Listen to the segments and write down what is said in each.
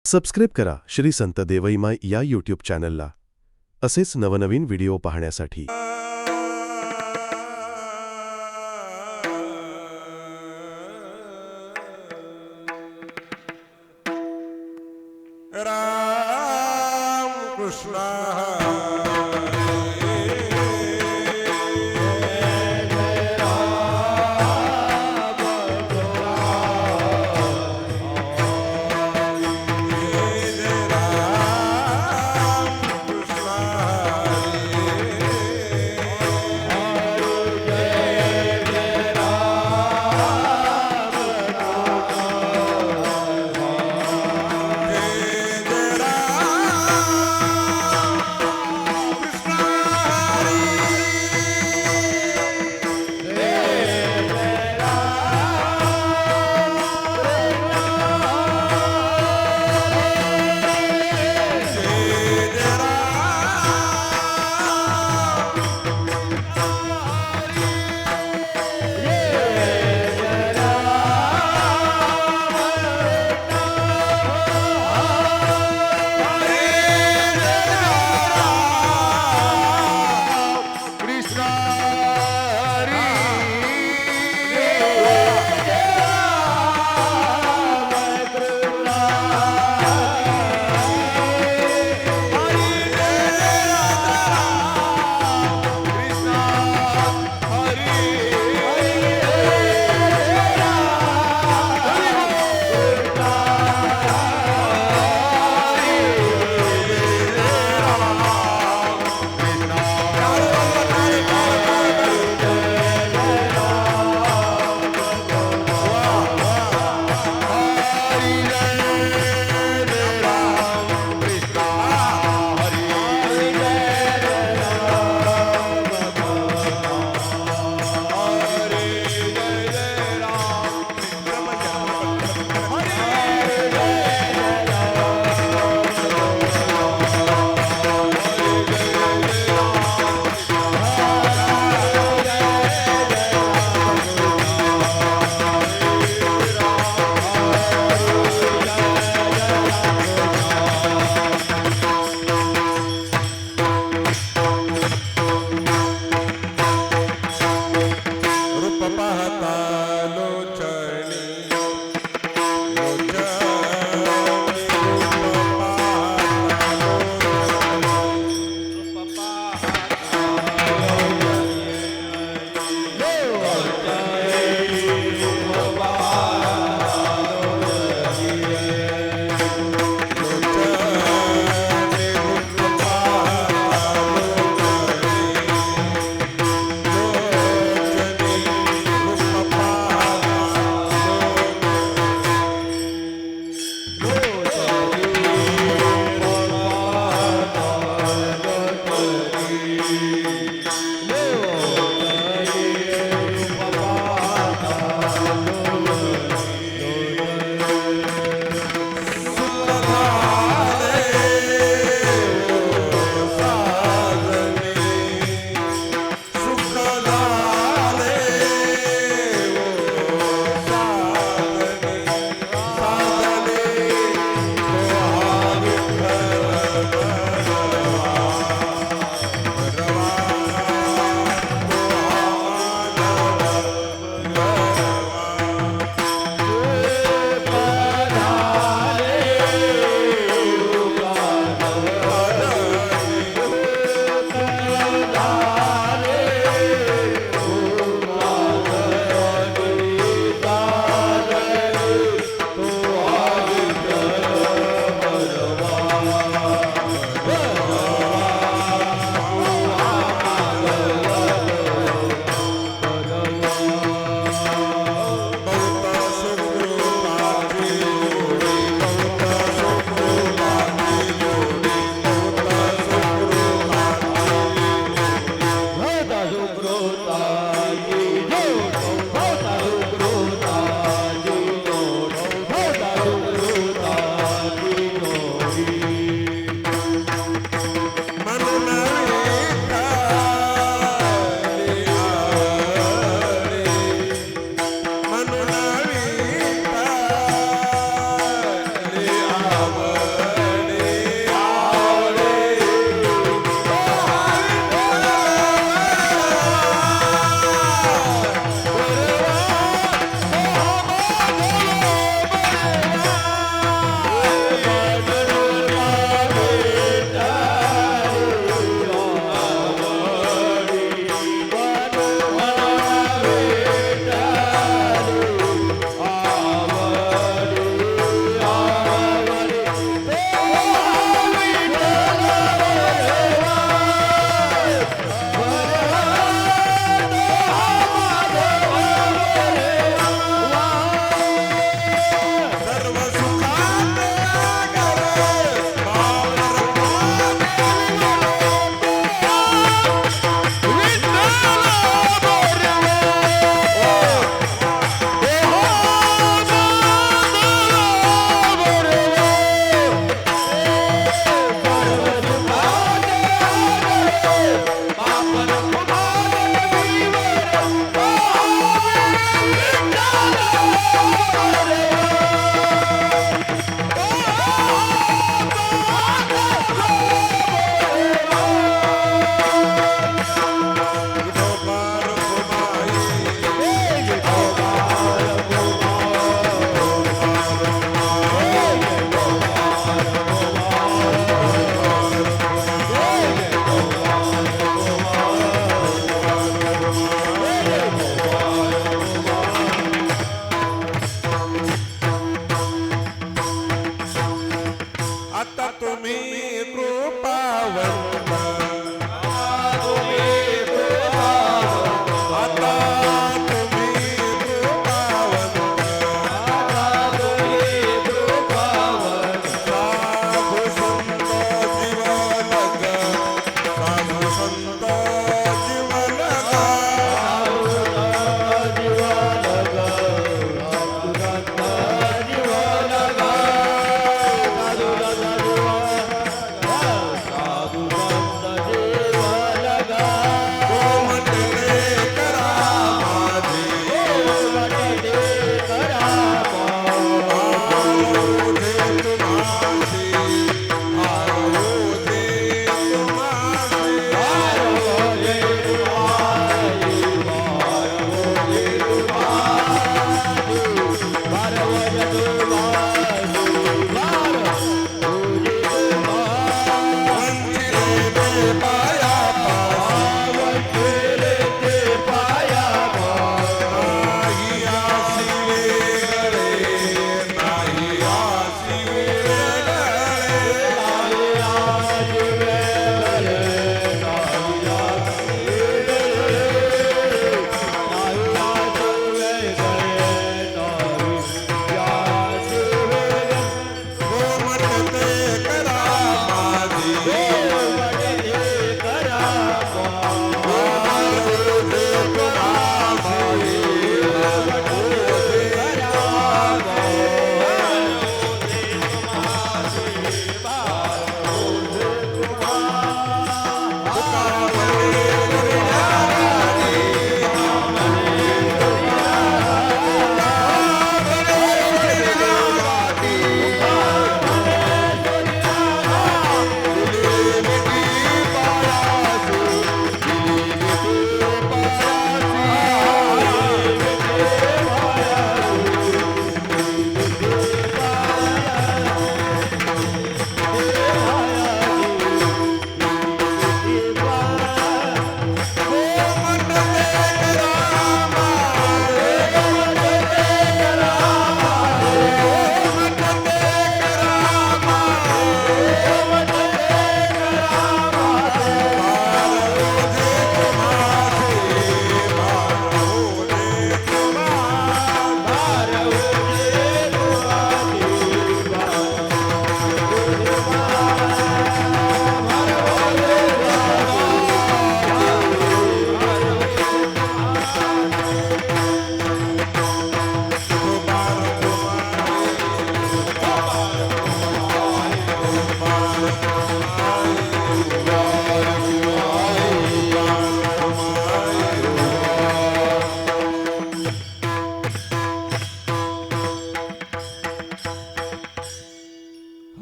Subscribe करा श्री संत देवईमाय या YouTube चॅनलला असेच नवनवीन व्हिडिओ पाहण्यासाठी। राम कृष्ण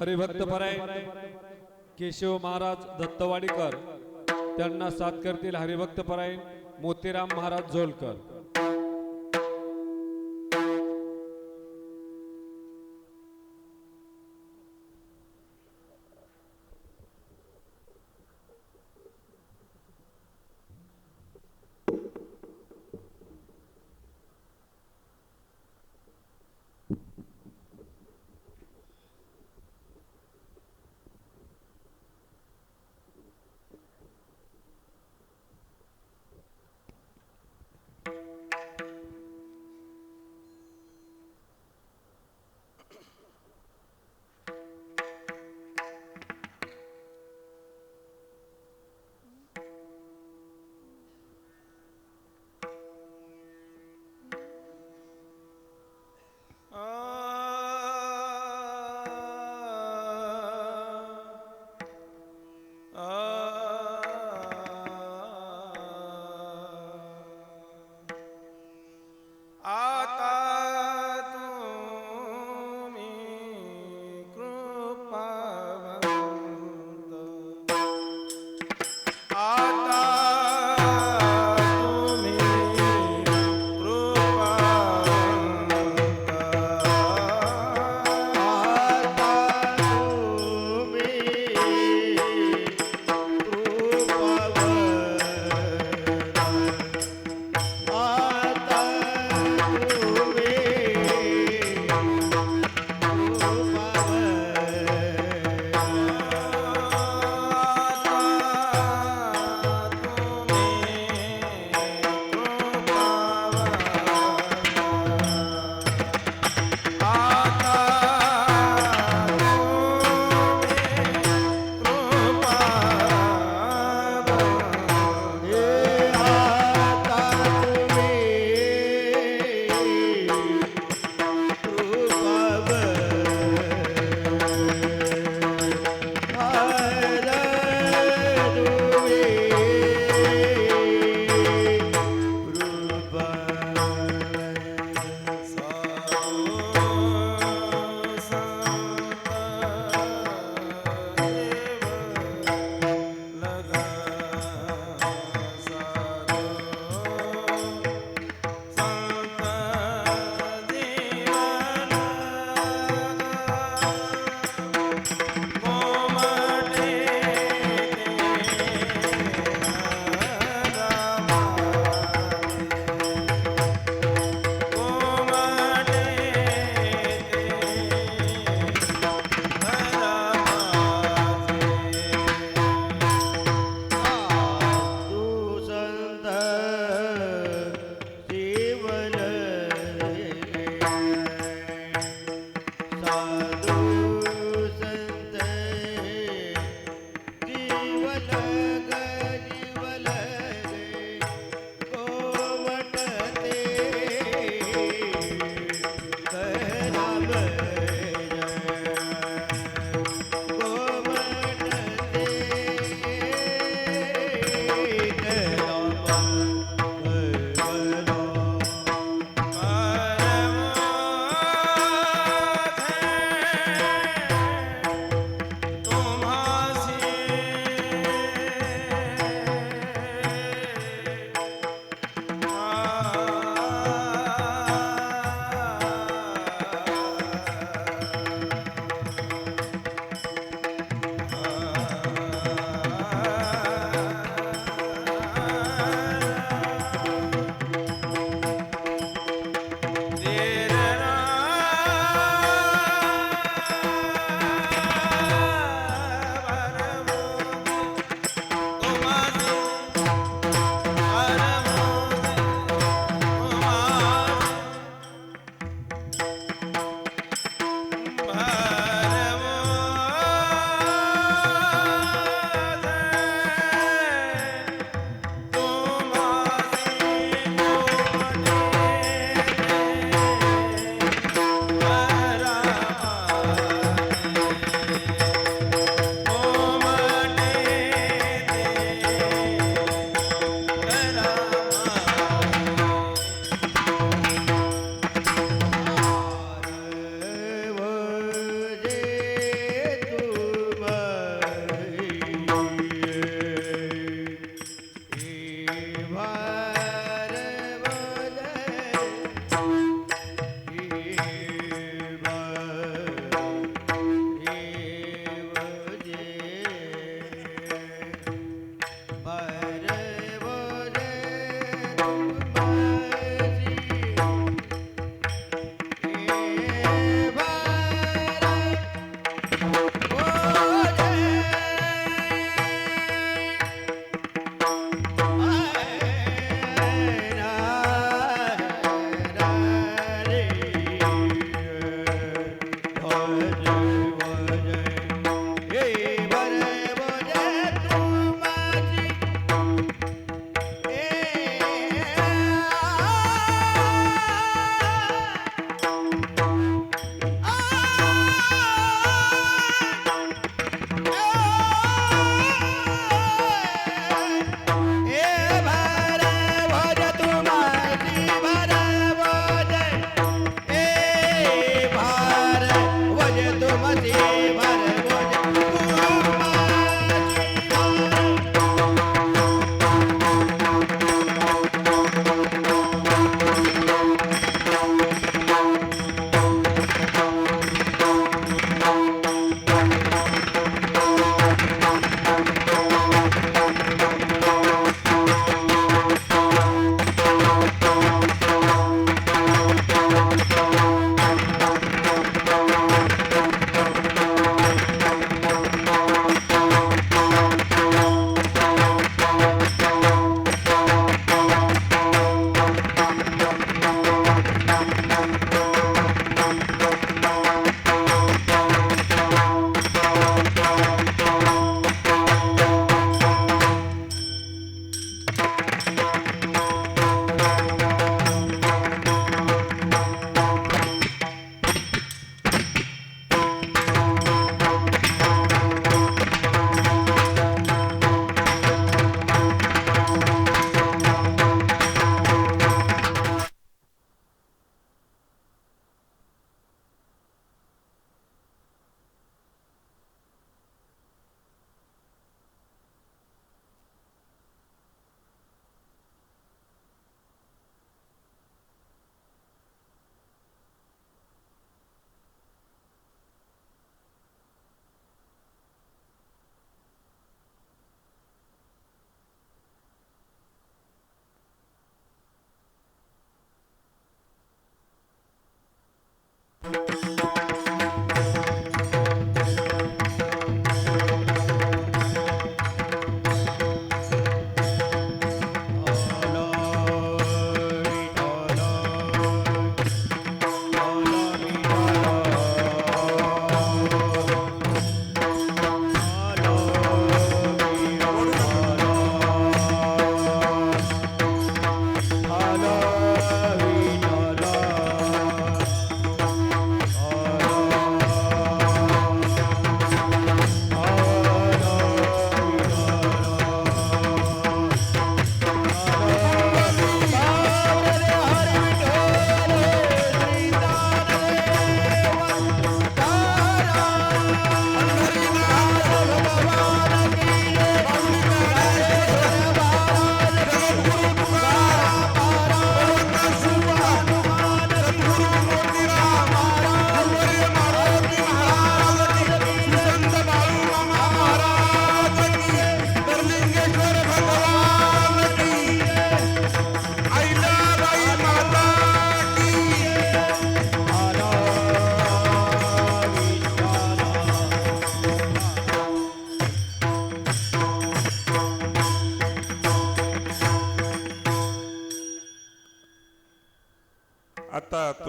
हरिभक्तपरायण केशव महाराज दत्तवाडीकर त्यांना साथ करतील हरिभक्तपरायण मोतीराम महाराज झोलकर.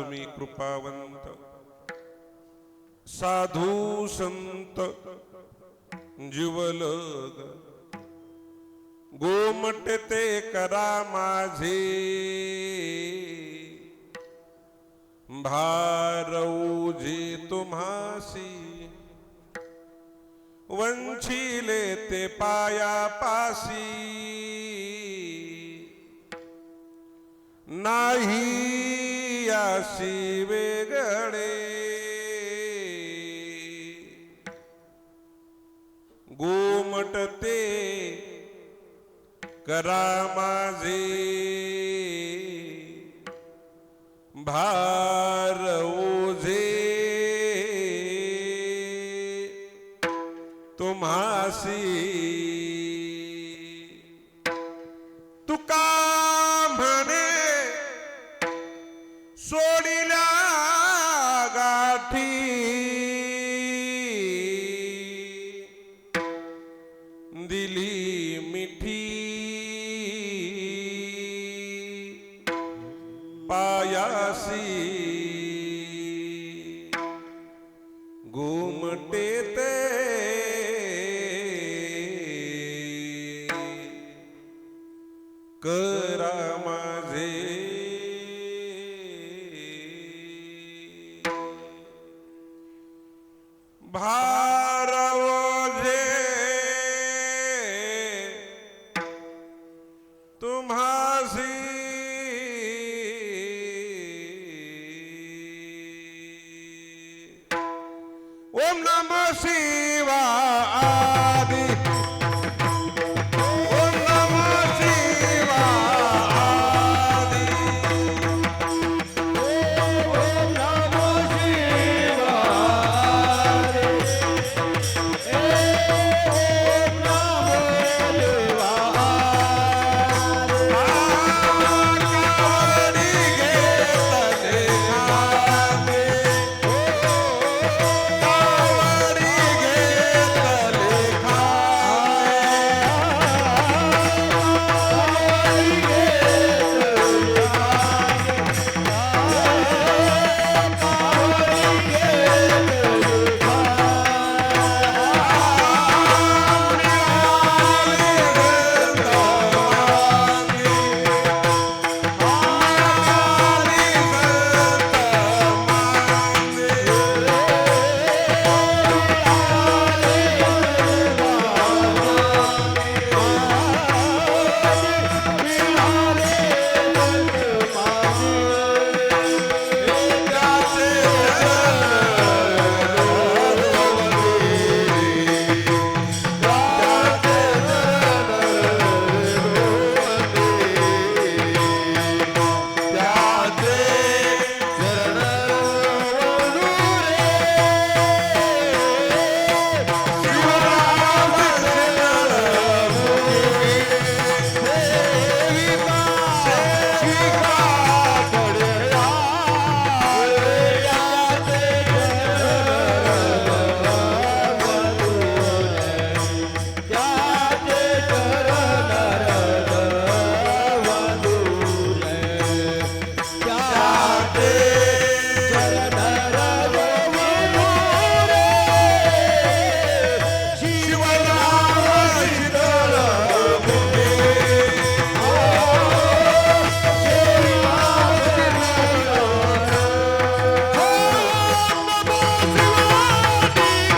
तुम्ही कृपावंत साधू संत जीवलग गोमटते करा माझे भारवजे तुम्हासी वंचिले ते पाया पासी नाही आशी वेगळे गोमटते करा माझे भार ओझे तुम्हासी तुका म्हणे सोडिल्या गाठी दिली मिठी पायासी घुमटे ते करा माझे भारवजे तुम्हासी ओम नमः शिवाय ओम नमः शिवाय ओम नमः शिवाय ओम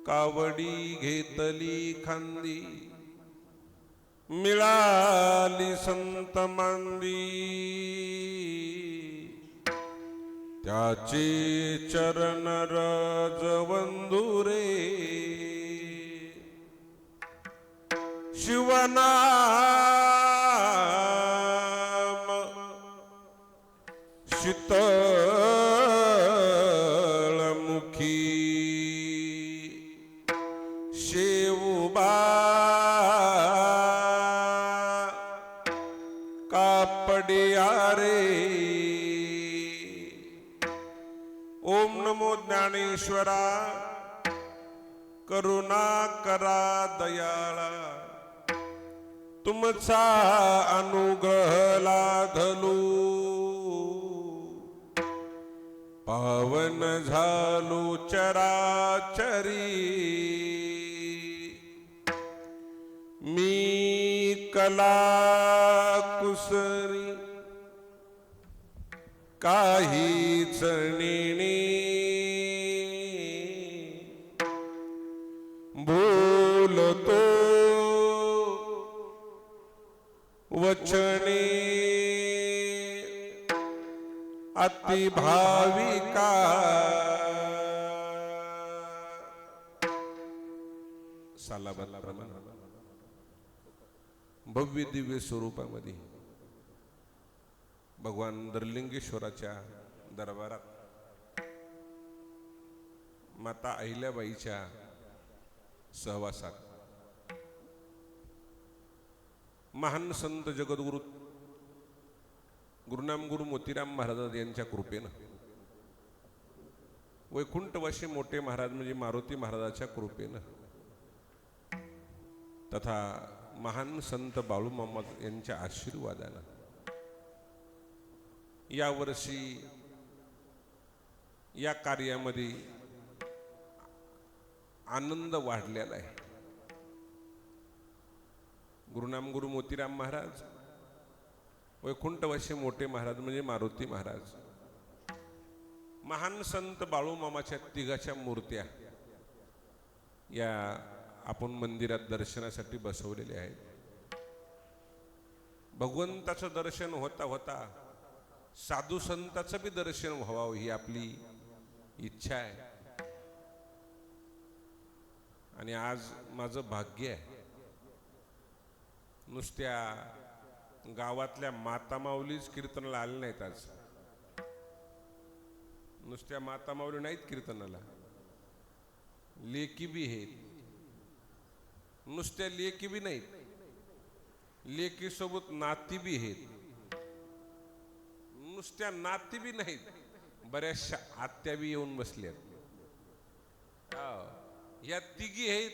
कावडी घेतली खांदी मिळाली संत मांदी त्याचे चरण रज वंदुरे शिवनाम शीतळ मुखी शेवबा कापडिया रे ओम नमो ज्ञानेश्वरा करुणा करा दयाळा तुमचा अनुग्रह लाधलो पावन झालो चराचरी मी कला कुसरी काहीच नेणे बोलतो वचने अति भाविका सालाबाद भव्य दिव्य स्वरूपामध्ये भगवान दरलिंगेश्वराच्या दरबारात माता अहिल्याबाईच्या सहवासात महान संत जगद्गुरु गुरुनाम गुरु मोतीराम महाराज यांच्या कृपेनं वैकुंठवासी मोठे महाराज म्हणजे मारुती महाराजाच्या कृपेनं तथा महान संत बाळूमामा यांच्या आशीर्वादानं यावर्षी या कार्यामध्ये आनंद वाढलेला आहे. गुरुनाम गुरु मोतीराम महाराज वैकुंठवासी मोठे महाराज म्हणजे मारुती महाराज महान संत बाळूमामाच्या तिघाच्या मूर्त्या या आपण मंदिरात दर्शनासाठी बसवलेल्या आहेत. भगवंताचं दर्शन होता होता साधू संताचं बी दर्शन व्हावं ही आपली इच्छा आहे. आणि आज माझं भाग्य आहे नुसत्या गावातल्या माता माऊलीच कीर्तनाला आले नाहीत. आज नुसत्या माता माऊली नाहीत कीर्तनाला, लेकी बी आहेत. नुसत्या लेकी बी नाहीत, लेकी सोबत नाती बी आहेत. नुसत्या नाती बी नाहीत, बऱ्याचशा आत्या बी येऊन बसल्यात. या तिघी आहेत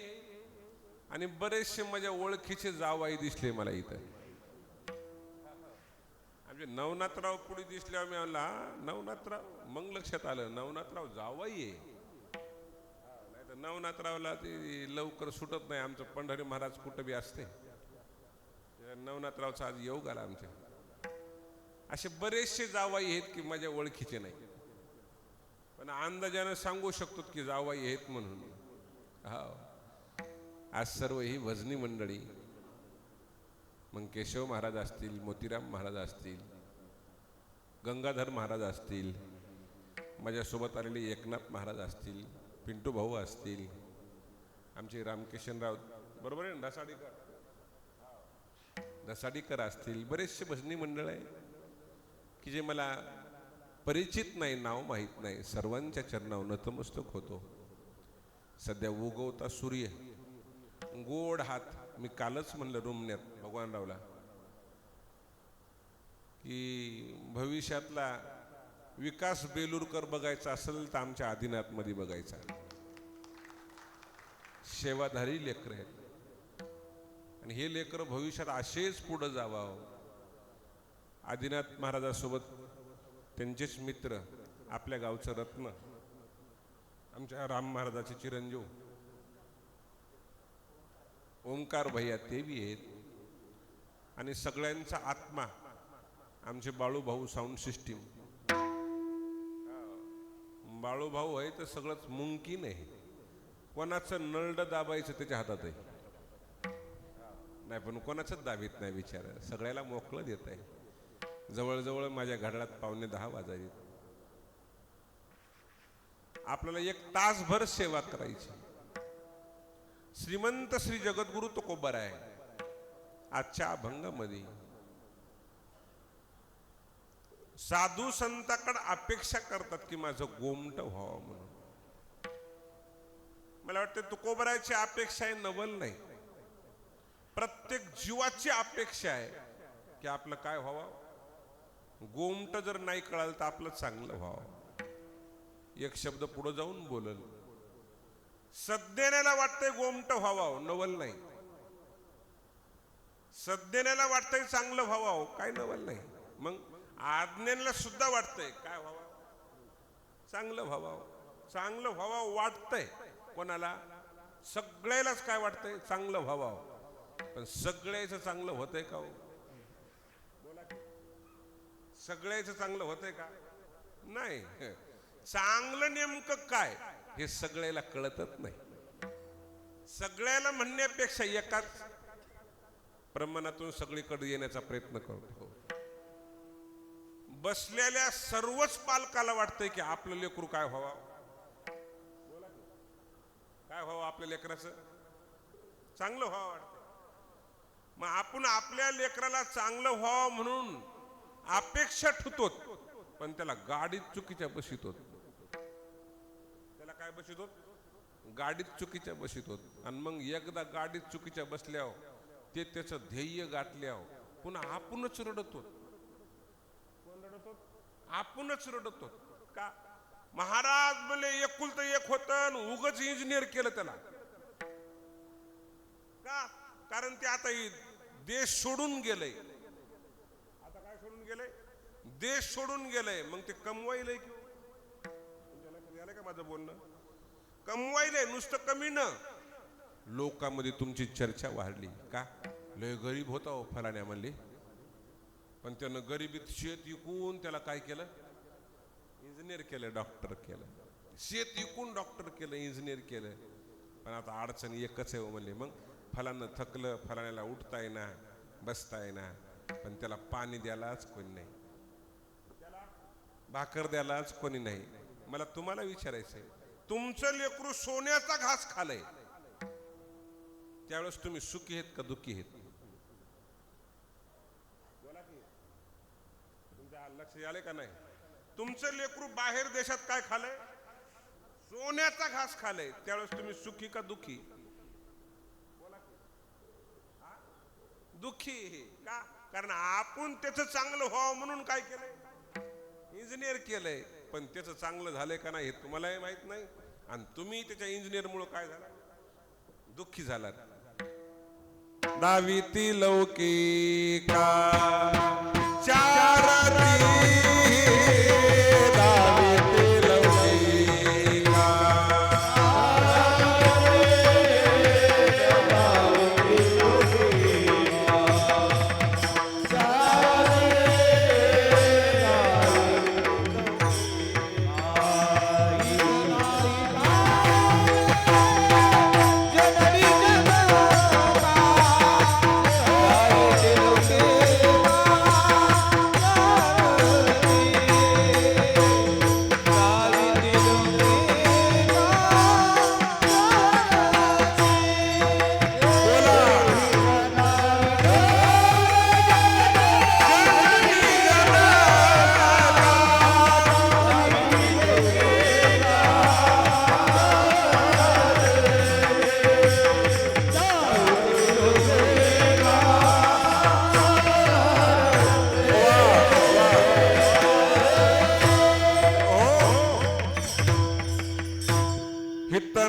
आणि बरेचसे माझ्या ओळखीचे जावाई दिसले मला इथं. आमचे नवनाथराव पुढे दिसल्यावर मी म्हणला नवनाथराव, मग लक्षात आलं नवनाथराव जावाई आहे. नाही तर नवनाथरावला ते लवकर सुटत नाही. आमचं पंढरी महाराज कुठं बी असते. नवनाथरावचा आज योग आला आमच्या. असे बरेचसे जावाई आहेत की माझ्या ओळखीचे नाही, पण अंदाजानं सांगू शकतो की जावाई आहेत म्हणून. हा आज सर्व ही भजनी मंडळी, मग केशव महाराज असतील, मोतीराम महाराज असतील, गंगाधर महाराज असतील, माझ्यासोबत आलेले एकनाथ महाराज असतील, पिंटू भाऊ असतील, आमचे रामकिशनराव बरोबर आहे ना, धसाडीकर असतील, बरेचसे भजनी मंडळ आहे की जे मला परिचित नाही, नाव माहीत नाही. सर्वांच्या चरणावर नतमस्तक होतो. सध्या उगवता सूर्य, गोड हात. मी कालच म्हणलं रुमण्यात भगवानरावला की भविष्यातला विकास बेलूरकर बघायचा असेल तर आमच्या आदिनाथमध्ये बघायचा. सेवाधारी लेकर आहेत आणि हे लेकर भविष्यात असेच पुढे जावं. आदिनाथ महाराजासोबत त्यांचेच मित्र, आपल्या गावचं रत्न, आमच्या राम महाराजाचे चिरंजीव ओंकार भैया ते बी आहेत. आणि सगळ्यांचा आत्मा आमचे बाळूभाऊ साऊंड सिस्टीम. बाळूभाऊ आहे तर सगळंच मुमकिन आहे. कोणाचं नळड दाबायचं त्याच्या हातात आहे, नाही पण कोणाचंच दाबीत नाही विचार, सगळ्याला मोकळं देत आहे. जवळजवळ माझ्या घड्याळात 9:45 वाजायचे. आपल्याला 1 तासभर सेवा करायची. श्रीमंत श्री जगद्गुरु तुकोबर आहे आजच्या अभंगामध्ये साधू संताकडे अपेक्षा करतात की माझं गोमट व्हावं म्हणून. मला वाटतं तुकोबराची अपेक्षा आहे नवल नाही, प्रत्येक जीवाची अपेक्षा आहे की आपलं काय व्हावं, गोमट जर नाही कळालं तर आपलं चांगलं व्हावं. एक शब्द पुढे जाऊन बोलल, सज्ञानाला वाटतंय गोमट व्हावं, नवल नाही. सज्ञानाला वाटतंय चांगलं व्हावं, काय नवल नाही. मग आज्ञानाला सुद्धा वाटतंय काय व्हावं, चांगलं व्हावं. चांगलं व्हावं वाटतंय कोणाला, सगळ्यालाच काय वाटतंय चांगलं व्हावं. पण सगळ्याचं चांगलं होतंय का हो? सगळ्याचं चांगलं होतंय का? नाही. चांगलं नेमकं काय हे सगळ्याला कळतच नाही. सगळ्याला म्हणण्यापेक्षा एकाच प्रमाणातून सगळीकडे येण्याचा प्रयत्न करतो. बसलेल्या सर्वच पालकाला वाटतंय की आपलं लेकरू काय व्हावं, काय व्हावं, आपल्या लेकराचं चांगलं व्हावं वाटतं. मग आपण आपल्या लेकराला चांगलं व्हावं म्हणून अपेक्षा ठेवतो, पण त्याला गाडीत चुकीच्या बसितो. त्याला काय बसितो? गाडीत चुकीच्या बसितो. आणि मग एकदा गाडीत चुकीच्या बसल्यावर ते त्याचं ध्येय गाठल्यावर पुन्हा आपणच रडतो. आपणच रडतो का? महाराज बोले एकुलतं एक होतं, उगच इंजिनियर केलं त्याला का? कारण ते आता देश सोडून गेलंय. आता काय सोडून गेलंय? देश सोडून गेलंय. मग ते कमवायलंय की झालं का माझं बोलणं? कमवायलंय नुसतं कमी न. लोकांमध्ये तुमची चर्चा वाढली का? लय गरीब होता हो फलाण्या म्हणले, पण त्यानं गरिबीत शेत विकून त्याला काय केलं? इंजिनियर केलं, डॉक्टर केलं. शेत विकून डॉक्टर केलं, इंजिनियर केलं. पण आता अडचण एकच आहे म्हणले. मग फलानं थकलं, फलाण्याला उठता येईना, बसता येईना, पण त्याला पाणी द्यायलाच कोणी नाही, त्याला भाकर द्यायलाच कोणी नाही. मला तुम्हाला विचारायचंय, तुमचं लेकरू सोन्याचा घास खालय, त्यावेळेस तुम्ही सुखी आहेत का दुःखी आहेत? बोला की, तुमच्या लक्ष आले का नाही? तुमचं लेकरू बाहेर देशात काय खालय? सोन्याचा घास खालय, त्यावेळेस तुम्ही सुखी का दुःखी? दुःखी का? कारण आपण त्याचं चांगलं व्हावं म्हणून काय केलंय? इंजिनियर केलंय. पण त्याचं चांगलं झालंय का नाही हे तुम्हालाही माहित नाही, आणि तुम्ही त्याच्या इंजिनियर मुळे काय झाला? दुःखी झालात. दाविती लौकिका चारती, दाविती लौकिका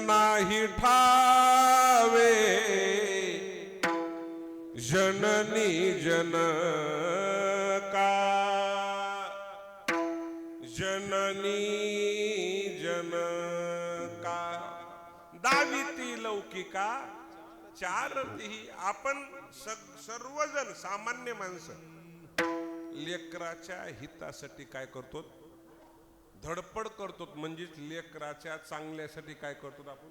नाही ठावे जननी जनका, जननी जनका दाविती लौकिका चारती. आपण सर्वजण सामान्य माणसं लेकराच्या हितासाठी काय करतो? धडपड करतो. म्हणजेच लेकराच्या चांगल्यासाठी काय करतो? आपण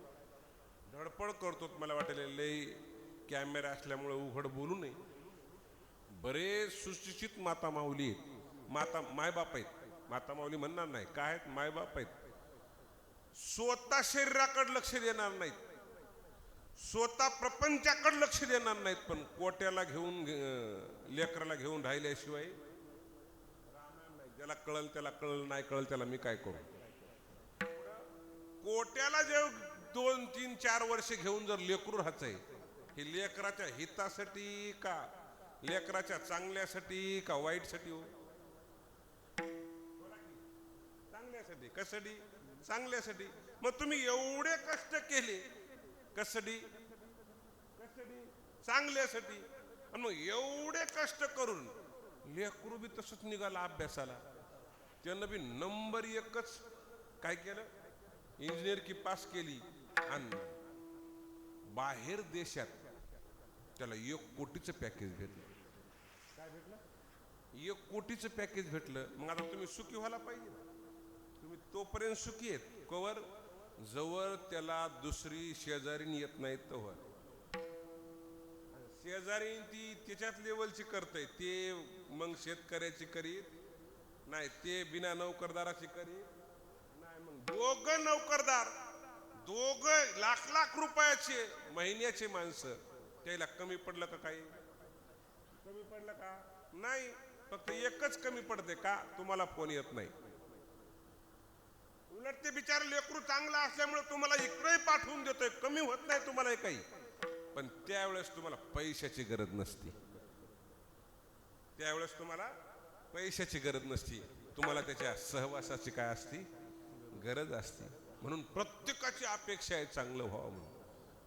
धडपड करतो मला वाटेल लय कॅमेरा असल्यामुळे उघड बोलू नये. बरेच सुशिक्षित माता माऊली आहेत, माता मायबाप आहेत. माता माऊली म्हणणार नाही, काय आहेत? मायबाप आहेत. स्वतः शरीराकडे लक्ष देणार नाहीत, स्वतः प्रपंचाकडे लक्ष देणार नाहीत, पण कोट्याला घेऊन लेकराला घेऊन राहिल्याशिवाय राहणार नाही. ज्याला कळल त्याला कळल, नाही कळल त्याला मी काय करू. कोट्याला जे 2, 3, 4 वर्ष घेऊन जर लेकरू राहायचंय, हे लेकराच्या हितासाठी का लेकराच्या चांगल्यासाठी का वाईटसाठी? हो, चांगल्यासाठी. कशासाठी? चांगल्यासाठी. मग तुम्ही एवढे कष्ट केले कशासाठी? चांगल्यासाठी. आणि मग एवढे कष्ट करून लेकरू बी तसंच निघाला अभ्यासाला. त्यानं बी नंबर 1च काय केलं, इंजिनियर की पास केली. आणि बाहेर देशात त्याला 1 कोटीचं पॅकेज भेटलं. काय भेटलं? 1 कोटीचं पॅकेज भेटलं. मग आता तुम्ही सुखी व्हायला पाहिजे. तुम्ही तोपर्यंत सुखी आहेत कवर जवळ त्याला दुसरी शेजारीन येत नाही तोवर. शेजारी ती त्याच्याच लेवलची करतय, ते मग शेतकऱ्याची करीत नाही, ते बिना नोकरदाराची करीत नाही. मग दोघं नोकरदार, दोघं लाख रुपयाचे महिन्याचे माणसं, त्याला कमी पडलं का? काही कमी पडलं का? नाही. फक्त एकच कमी पडते का? तुम्हाला फोन येत नाही. उलट ते बिचार लेकरू चांगला असल्यामुळे तुम्हाला इकडे पाठवून देतोय, कमी होत नाही तुम्हाला काही. पण त्यावेळेस तुम्हाला पैशाची गरज नसती, त्यावेळेस तुम्हाला पैशाची गरज नसती, तुम्हाला त्याच्या सहवासाची काय असती? गरज असती. म्हणून प्रत्येकाची अपेक्षा आहे चांगलं व्हावं म्हणून,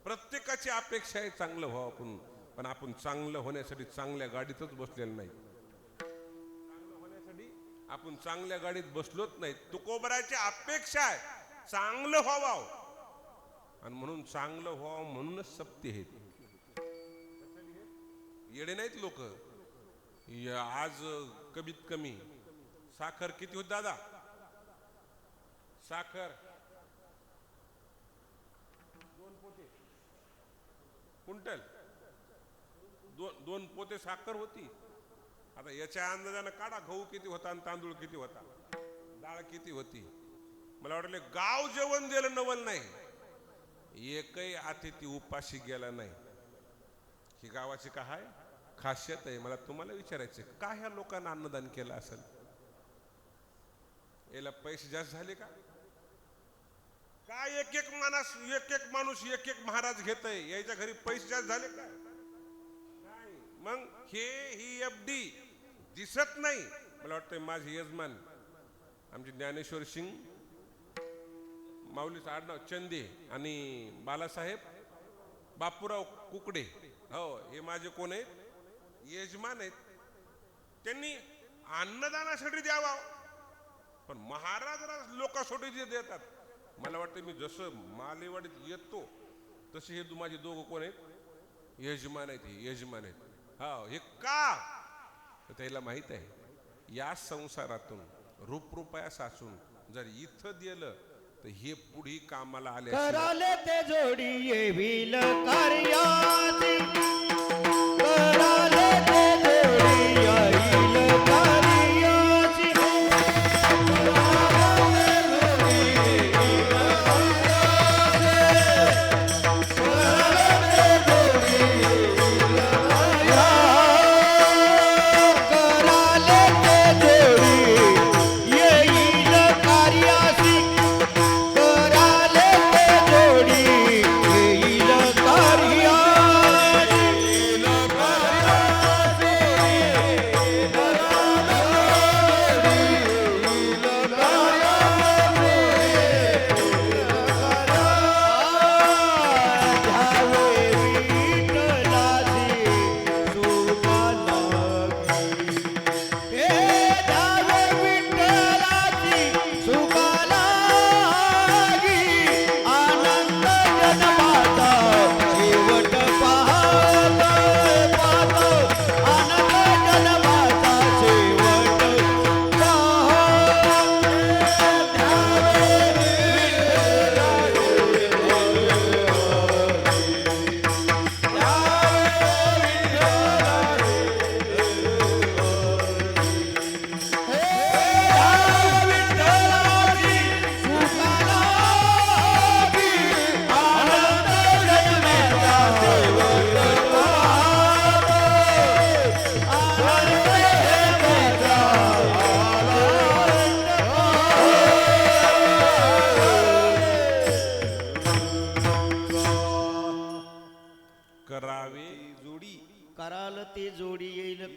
प्रत्येकाची अपेक्षा आहे चांगलं व्हावं. पण आपण चांगलं होण्यासाठी चांगल्या गाडीतच बसलेलं नाही, चांगलं होण्यासाठी आपण चांगल्या गाडीत बसलोच नाही. तुकोबराची अपेक्षा आहे चांगलं व्हावं, आणि म्हणून चांगलं व्हावं म्हणूनच सप्ते आहेत. येडे नाहीत लोक. आज कमीत कमी साखर किती होत दादा? साखर 2 पोते क्विंटल, 2 पोते साखर होती. आता याच्या अंदाजानं काढा गहू किती होता आणि तांदूळ किती होता, डाळ किती होती. मला वाटलं गाव जेवण दिलं नवल नाही, एकही अतिथी उपाशी गेला नाही. ही गावाची काय खासियत आहे? मला तुम्हाला विचारायचं, का ह्या लोकांना अन्नदान केलं असेल? याला पैसे जास्त झाले का? काय एक एक माणूस एक एक महाराज घेतय, याच्या घरी पैसे जास्त झाले का? नाही. मग ही एफडी दिसत नाही. मला वाटतं माझे यजमान आमचे ज्ञानेश्वर सिंग माऊलीचं आडनाव चंदे आणि बालासाहेब बापूराव कुकडे, हो हे माझे कोण आहेत? यजमान आहेत. त्यांनी अन्नदानासाठी द्यावा, पण महाराज लोकांसाठी जे देतात. मला वाटतं मी जसं मालेवाडीत येतो तसे हे माझे दोघं कोण आहेत? यजमान आहेत. हे यजमान आहेत. हा, हे का? तर त्याला माहित आहे या संसारातून रुपया साचून जर इथं दिलं तर हे पुढे कामाला आले. कराले ते जोडी येविल कार्याची, कराले ते जोडी येविल कार्याची,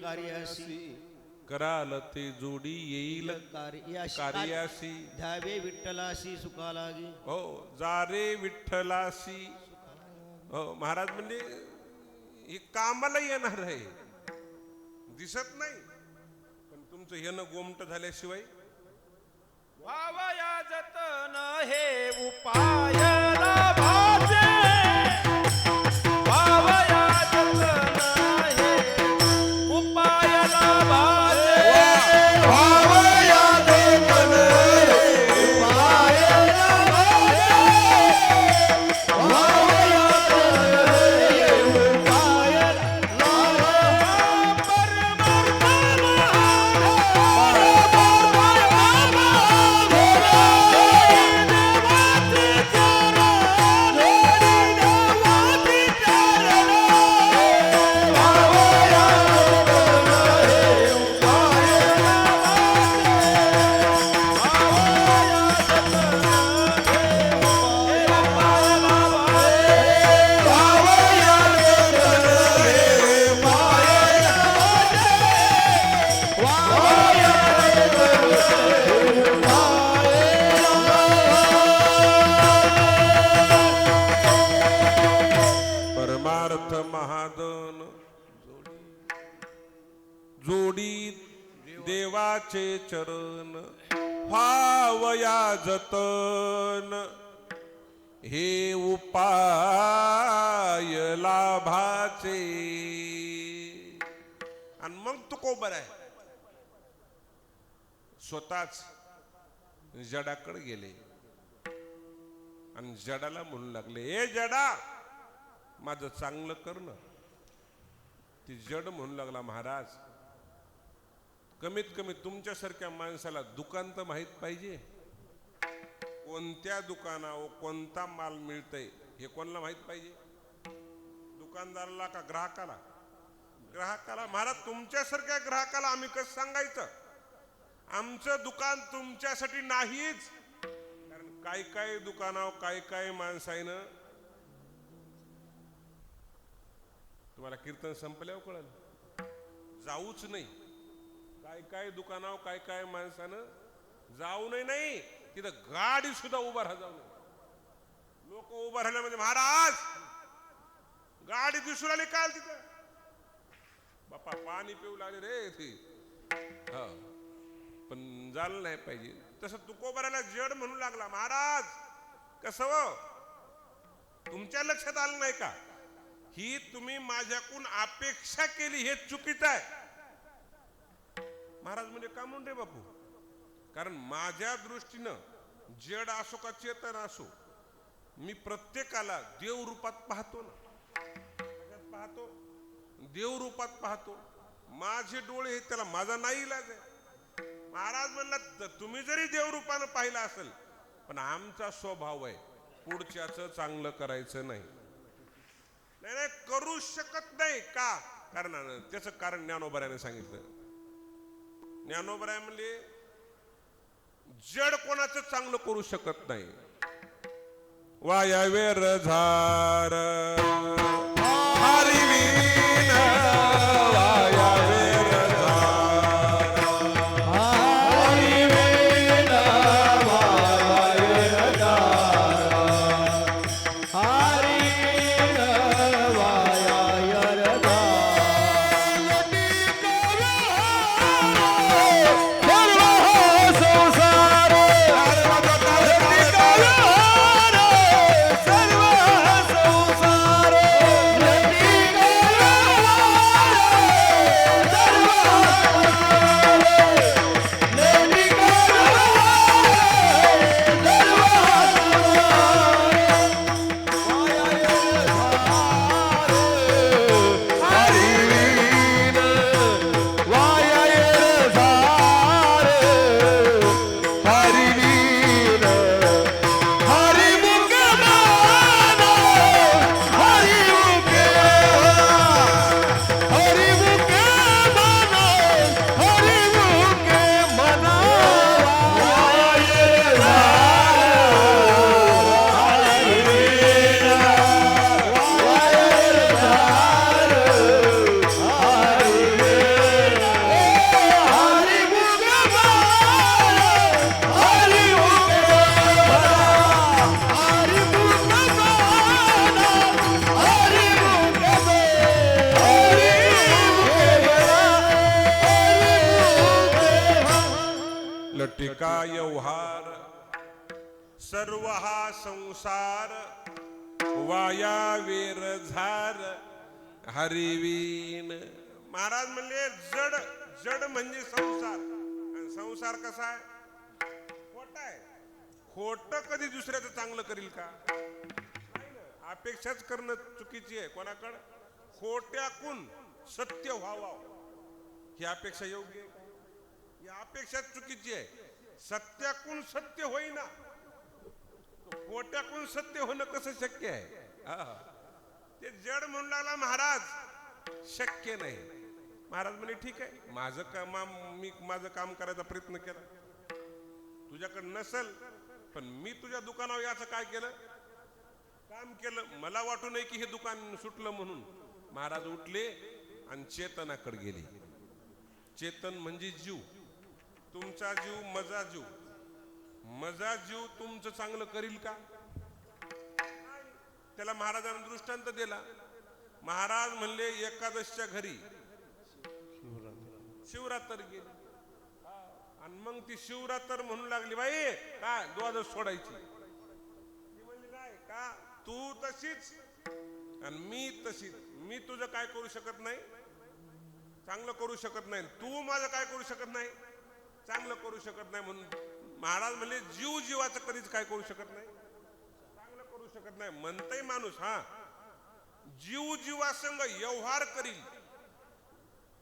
कार्यासी कराल ते जोडी येईल कार्यासी धावे विठ्ठलासी सुखा लागे हो जा रे विठ्ठलासी हो महाराज म्हणजे हे कामाला येणार आहे दिसत नाही पण तुमचं येणं गोमट झाल्याशिवाय वावया जतन हे उपाय लाभाचे वावया जतन हे उपाय लाभाचे वावया जतन हे उपाय लाभाचे वावया जतन हे उपाय परमार्थ महादन जोडी देवाचे चरण व्हावया जतन हे उपाय लाभाचे आणि मग तू कोबर आहे स्वतःच जडाकडे गेले आणि जडाला म्हणू लागले ए जडा माझं चांगलं करणं ती जड म्हणू लागला महाराज कमीत कमी तुमच्यासारख्या माणसाला दुकान तर माहित पाहिजे कोणत्या दुकानावर कोणता माल मिळतंय हे कोणाला माहित पाहिजे दुकानदाराला का ग्राहकाला ग्राहकाला महाराज तुमच्यासारख्या ग्राहकाला आम्ही कसं सांगायचं आमचं दुकान तुमच्यासाठी नाहीच कारण काय काय दुकानावर काय काय माणसाईनं तुम्हाला कीर्तन संपल्यावर कळलं जाऊच नाही काय काय दुकानावर काय काय माणसानं जाऊ नाही तिथं गाडी सुद्धा उभा राहा जाऊ नये लोक उभा राहिले म्हणजे महाराज गाडी दिसून आली काल तिथं बापा पाणी पिऊ लागले रे ती हा पण झालं नाही पाहिजे तसं तुकोबाराला जड म्हणू लागला महाराज कसं हो तुमच्या लक्षात आलं नाही का ही तुम्ही माझ्याकडून अपेक्षा केली हे चुकीचं आहे महाराज म्हणजे का म्हणून रे बापू कारण माझ्या दृष्टीनं जड असो का चेतन असो मी प्रत्येकाला देव रूपात पाहतो ना पाहतो देव रूपात पाहतो माझे डोळे हे त्याला माझा नाही इलाज आहे महाराज म्हणला तुम्ही जरी देव रूपानं पाहिलं असेल पण आमचा स्वभाव आहे पुढच्याचं चांगलं करायचं नाही नाही करू शकत नाही का कारण त्याचं कारण ज्ञानोबराने सांगितलं ज्ञानोबराय म्हणले जड कोणाचं चांगलं करू शकत नाही वाया वेर झार हरिवीन वाया वेर झार हरिवीन वाया वेर झार हरिवीन वाया वेर झार व्यवहार सर्व हा संसार वाया वेर झार हरिवीन. महाराज म्हणले जड जड म्हणजे संसार. आणि संसार कसा आहे? खोटा आहे. खोट कधी दुसऱ्याचं चांगलं करील का? नाही ना. अपेक्षाच करणं चुकीची आहे. कोणाकडं? खोट्याकून सत्य व्हावं ही अपेक्षा योग्य आहे का? ही अपेक्षा चुकीची आहे. सत्याकून सत्य होईना. खोट्याकून सत्य होणं कसं शक्य आहे? ते जड म्हणू लागला महाराज, शक्य नाही. महाराज म्हणे ठीक आहे, मी माझं काम करायचा प्रयत्न केला, तुझ्याकडे नसल, पण मी तुझ्या दुकानावर याचं काय केलं? काम केलं. मला वाटू नये की हे दुकान सुटलं म्हणून. महाराज उठले आणि चेतनाकडे गेले. चेतन म्हणजे जीव. तुमचा जीव मजा जीव. मजा जीव तुमचं चांगलं करील का? त्याला महाराजांनी दृष्टांत दिला. महाराज म्हणले एकादशीच्या घरी शिवरात्र गेली आणि मग ती शिवरात्र म्हणू लागली, बाई काय द्वादश सोडायची? ती म्हणली नाही का, तू तशीच आणि मी तशीच. मी तुझं काय करू शकत नाही? चांगलं करू शकत नाही. तू माझं काय करू शकत नाही? चांगलं करू शकत नाही. म्हणून महाराज म्हणले जीव जीवाचं कधीच काय करू शकत नाही? चांगलं करू शकत नाही. म्हणतय माणूस हा जीव जीवासंग व्यवहार करील.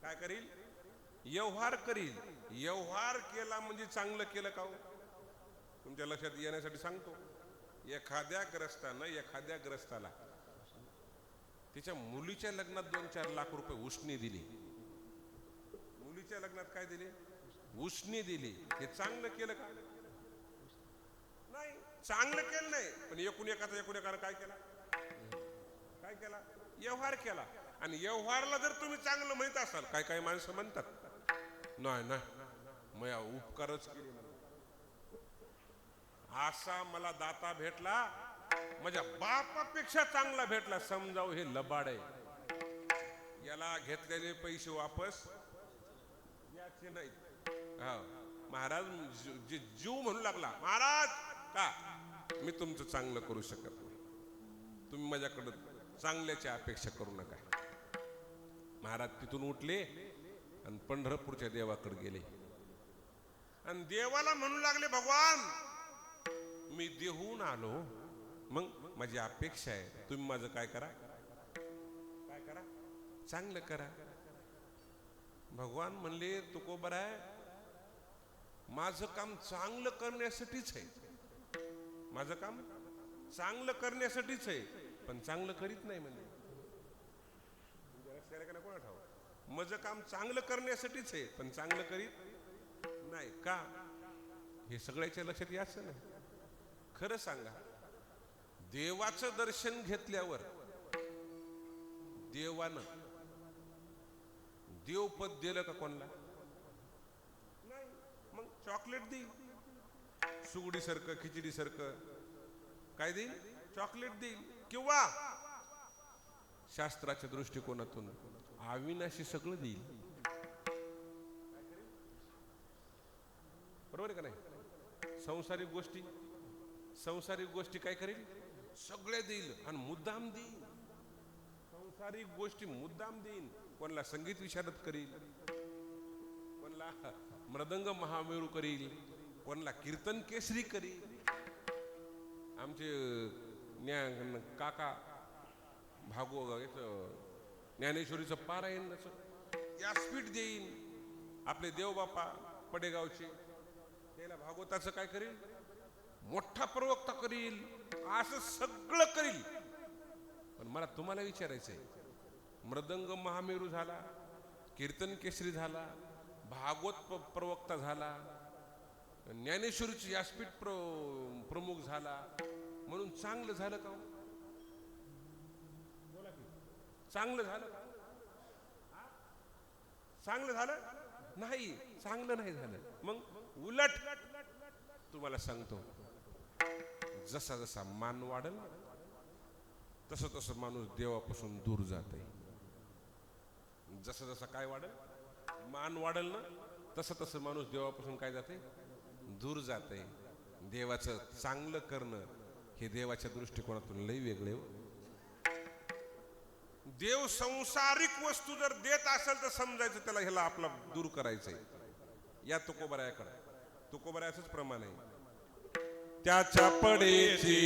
काय करील? व्यवहार करील. व्यवहार केला म्हणजे चांगलं केलं का? तुमच्या लक्षात येण्यासाठी सांगतो. एखाद्या ग्रस्ताला तिच्या मुलीच्या लग्नात 2-4 लाख रुपये उसने दिली. मुलीच्या लग्नात काय दिले? उसने दिली. हे चांगलं केलं का? नाही, चांगलं केलं नाही. पण एकूण एकानं काय केला? काय केला? व्यवहार केला. आणि व्यवहारला जर तुम्ही चांगलं म्हणत असाल, काय माणसं म्हणतात नाही नाही मया उपकारच केले, असा मला दाता भेटला, माझ्या बापापेक्षा चांगला भेटला, समजाव हे लबाड आहे. याला घेतलेले पैसे वापस याचे नाहीत. महाराज जे जीव म्हणू लागला, महाराज का मी तुमचं चांगलं करू शकत नाही, तुम्ही माझ्याकडं चांगल्याची अपेक्षा करू नका. महाराज तिथून उठले आणि पंढरपूरच्या देवाकडे गेले आणि देवाला म्हणू लागले, भगवान मी देहून आलो, मग माझी अपेक्षा आहे तुम्ही माझं काय करा, चांगलं करा. भगवान म्हणले, तुकोबरा आहे, माझं काम चांगलं करण्यासाठीच आहे. माझं काम चांगलं करण्यासाठीच आहे, पण चांगलं करीत नाही म्हणजे. कोणा ठाव, माझं काम चांगलं करण्यासाठीच आहे, पण चांगलं करीत नाही का? हे सगळ्याच्या लक्षात यायचं नाही. खरं सांगा, देवाचं दर्शन घेतल्यावर देवानं देवपद दिलं का कोणाला? नाही. मग चॉकलेट देईल, सुगडी सारखं, खिचडी सारखं काय देईल? चॉकलेट देईल. किंवा शास्त्राच्या दृष्टिकोनातून अविनाशी सगळं देईल. बरोबर आहे का नाही? संसारिक गोष्टी काय करेल? सगळे देईल आणि मुद्दाम देईल. संसारिक गोष्टी मुद्दाम देईल. कोणाला संगीत विशारद करील, कोणाला मृदंग महामेरू करील, कोणाला कीर्तन केसरी करील. आमचे काका ज्ञानेश्वरीचं पारायण व्यासपीठ देईन. आपले देवबापा पडेगावचे, त्याला भागवताचं काय करील? मोठा प्रवक्ता करील. असं सगळं करील. पण मला तुम्हाला विचारायचंय, मृदंग महामेरू झाला, कीर्तन केसरी झाला, भागवत प्रवक्ता झाला, ज्ञानेश्वरीची व्यासपीठ प्रमुख झाला म्हणून चांगलं झालं का? चांगलं झालं का? चांगलं झालं नाही, चांगलं नाही झालं. मग उलट तुम्हाला सांगतो, जसा जसा मान वाढेल तसं तसं माणूस देवापासून दूर जाते. जसं जसं काय वाढेल? मान वाढेल ना, तसं तसं माणूस देवापासून काय जाते? दूर जाते. देवाचं चांगलं करणं हे देवाच्या दृष्टिकोनातून लई वेगळे हो. देव संसारिक वस्तू जर देत असेल तर समजायचं त्याला ह्याला आपला दूर करायचंय. या तुकोबरायाकडे तुकोबरायाचंच प्रमाण आहे. त्याच्या पडेची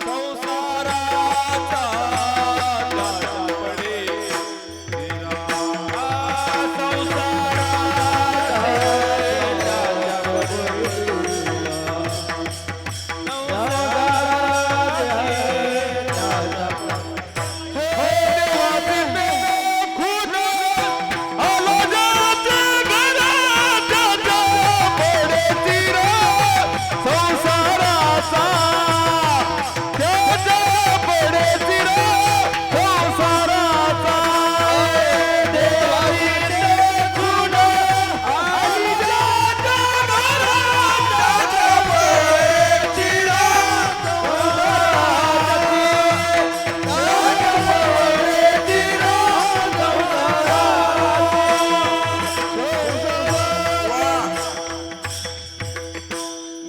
संसाराचा त्याच्या पडे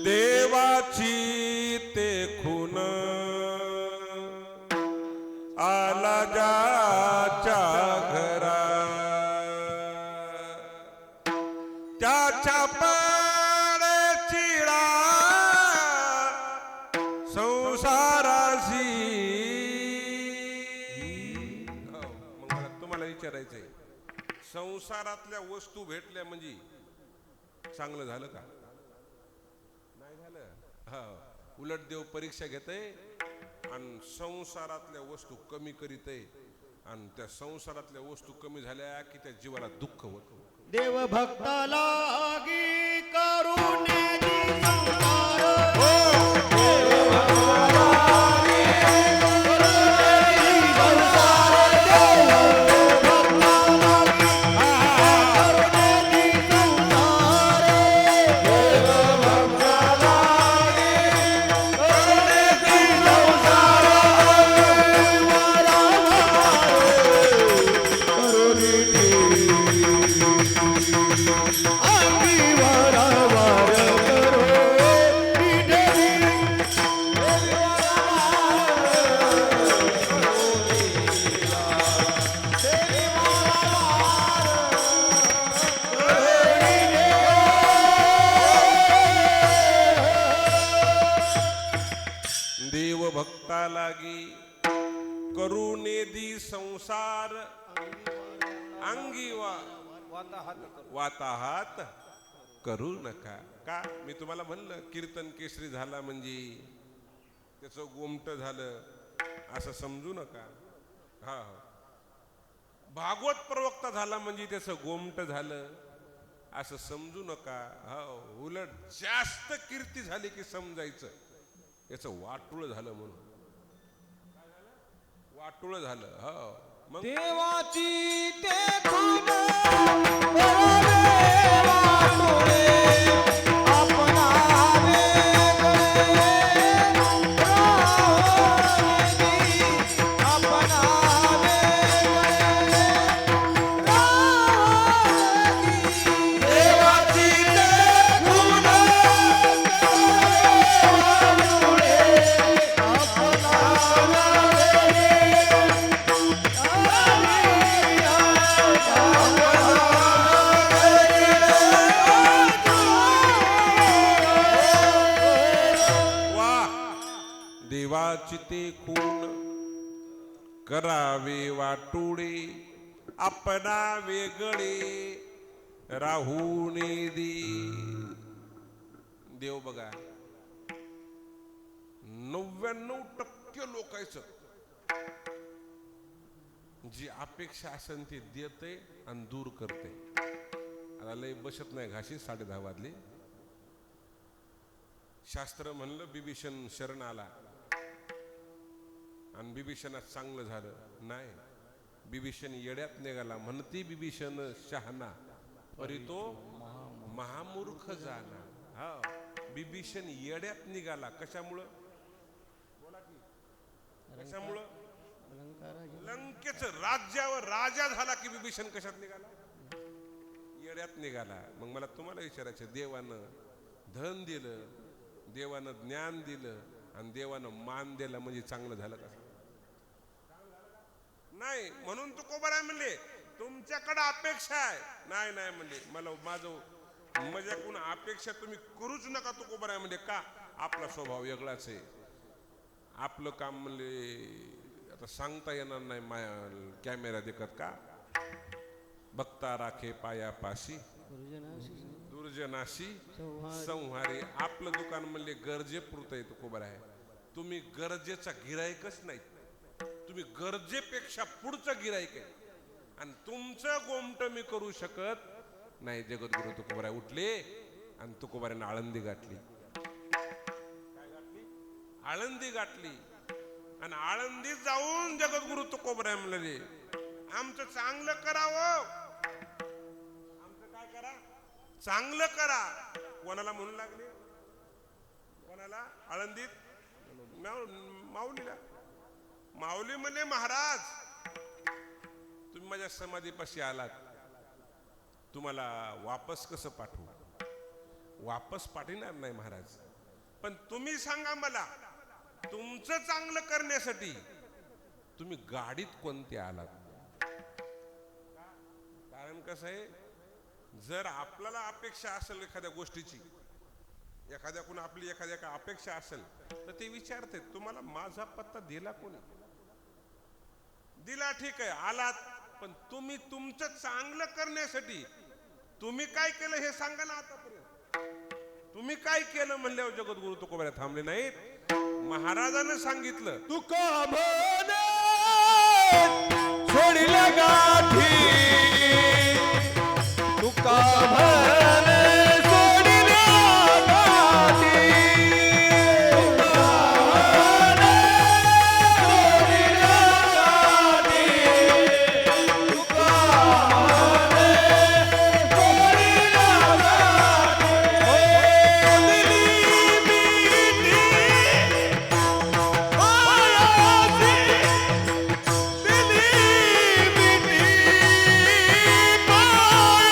देवाची ते खून आला ज्याच्या घरा त्याच्या पाण्याची संसाराशी. मग मला तुम्हाला विचारायचंय, संसारातल्या वस्तू भेटल्या म्हणजे चांगलं झालं का? नाही झालं. हा, उलट देव परीक्षा घेते आणि संसारातल्या वस्तू कमी करीत आहे. आणि त्या संसारातल्या वस्तू कमी झाल्या की त्या जीवाला दुःख होत. देव भक्ताला आगी करुण्याची संसार देव भक्ता लागी करुणेदी संसार अंगी वाताहात करू नका. का मी तुम्हाला म्हणलं कीर्तन केसरी झाला म्हणजे त्याचं गोमट झालं असं समजू नका. हा, भागवत प्रवक्ता झाला म्हणजे त्याचं गोमट झालं असं समजू नका. हो, उलट जास्त कीर्ती झाली की समजायचं याचं वाटुळ झालं म्हणून. वाटुळ झालं. हो, मग देवाची ते खून देवाची ते खून करावे वाटुळे आपणा वेगळे राहून दी. देव बघा 99% लोकांचं जी अपेक्षा असेल ती देते आणि दूर करते. आता लय बसत नाही घाशी 10:30 वाजले. शास्त्र म्हणलं बिभीषण शरण आला आणि बिभीषणात चांगलं झालं नाही. बिभीषण येड्यात निघाला म्हणती बिभीषण शहाणा परी तो महामूर्ख जाना. हा, बिभीषण येड्यात निघाला. कशामुळं? कशामुळं? लंकेचं राज्यावर राजा झाला की बिभीषण कशात निघाला? येड्यात निघाला. मग मला तुम्हाला विचारायचं, देवानं धन दिलं, देवानं ज्ञान दिलं आणि देवानं मान दिला म्हणजे चांगलं झालं का? नाही. म्हणून तुकोबाराय म्हणले तुमच्याकडे अपेक्षा आहे. नाही नाही म्हणले, मला माझं माझ्याकडून अपेक्षा तुम्ही करूच नका. तुकोबाराय म्हणले का? आपला स्वभाव वेगळाच आहे. आपलं काम म्हणले आता सांगता येणार नाही, कॅमेरा देखत का बघता राखे पायापाशी दुर्जनाशी संहारी. आपलं दुकान म्हणले गरजेपुरतं आहे. तुकोबाराय तुम्ही गरजेचा गिराईकच नाही, तुम्ही गरजेपेक्षा पुढचं गिराईक आहे. आणि तुमचं गोमट मी करू शकत नाही. जगद्गुरु तुकोबाराय उठले आणि तुकोबारायनं आळंदी गाठली. आळंदी गाठली आणि आळंदीत जाऊन जगद्गुरु तुकोबाराय म्हणले आमचं चांगलं करावं. आमचं काय करा? चांगलं करा. कोणाला म्हणू लागले? कोणाला? आळंदीत माऊलीला. माऊली म्हणले महाराज तुम्ही माझ्या समाधीपाशी आलात, तुम्हाला वापस कसं पाठवू? वापस पाठवणार नाही महाराज, पण तुम्ही सांगा मला तुमचं चांगलं करण्यासाठी तुम्ही गाडीत कोणते आलात? कारण कसं आहे, जर आपल्याला अपेक्षा असेल एखाद्या गोष्टीची, एखाद्याकडून आपली एखाद्या का अपेक्षा असेल तर ते विचारते तुम्हाला माझा पत्ता दिला कोणी? दिला, ठीक आहे आलात, पण तुम्ही तुमचं चांगलं करण्यासाठी तुम्ही काय केलं हे सांगा ना. आतापर्यंत तुम्ही काय केलं म्हणल्यावर जगद्गुरु तुकोबाराय थांबले नाहीत. महाराजानं सांगितलं तुका म्हणे सोडिल्या गाठी, तुका म्हणे सोडिल्या गाठी, तुका म्हणे सोडिल्या गाठी, तुका म्हणे सोडिल्या गाठी. हो दिली मिठी पायाची, दिली मिठी पायाची.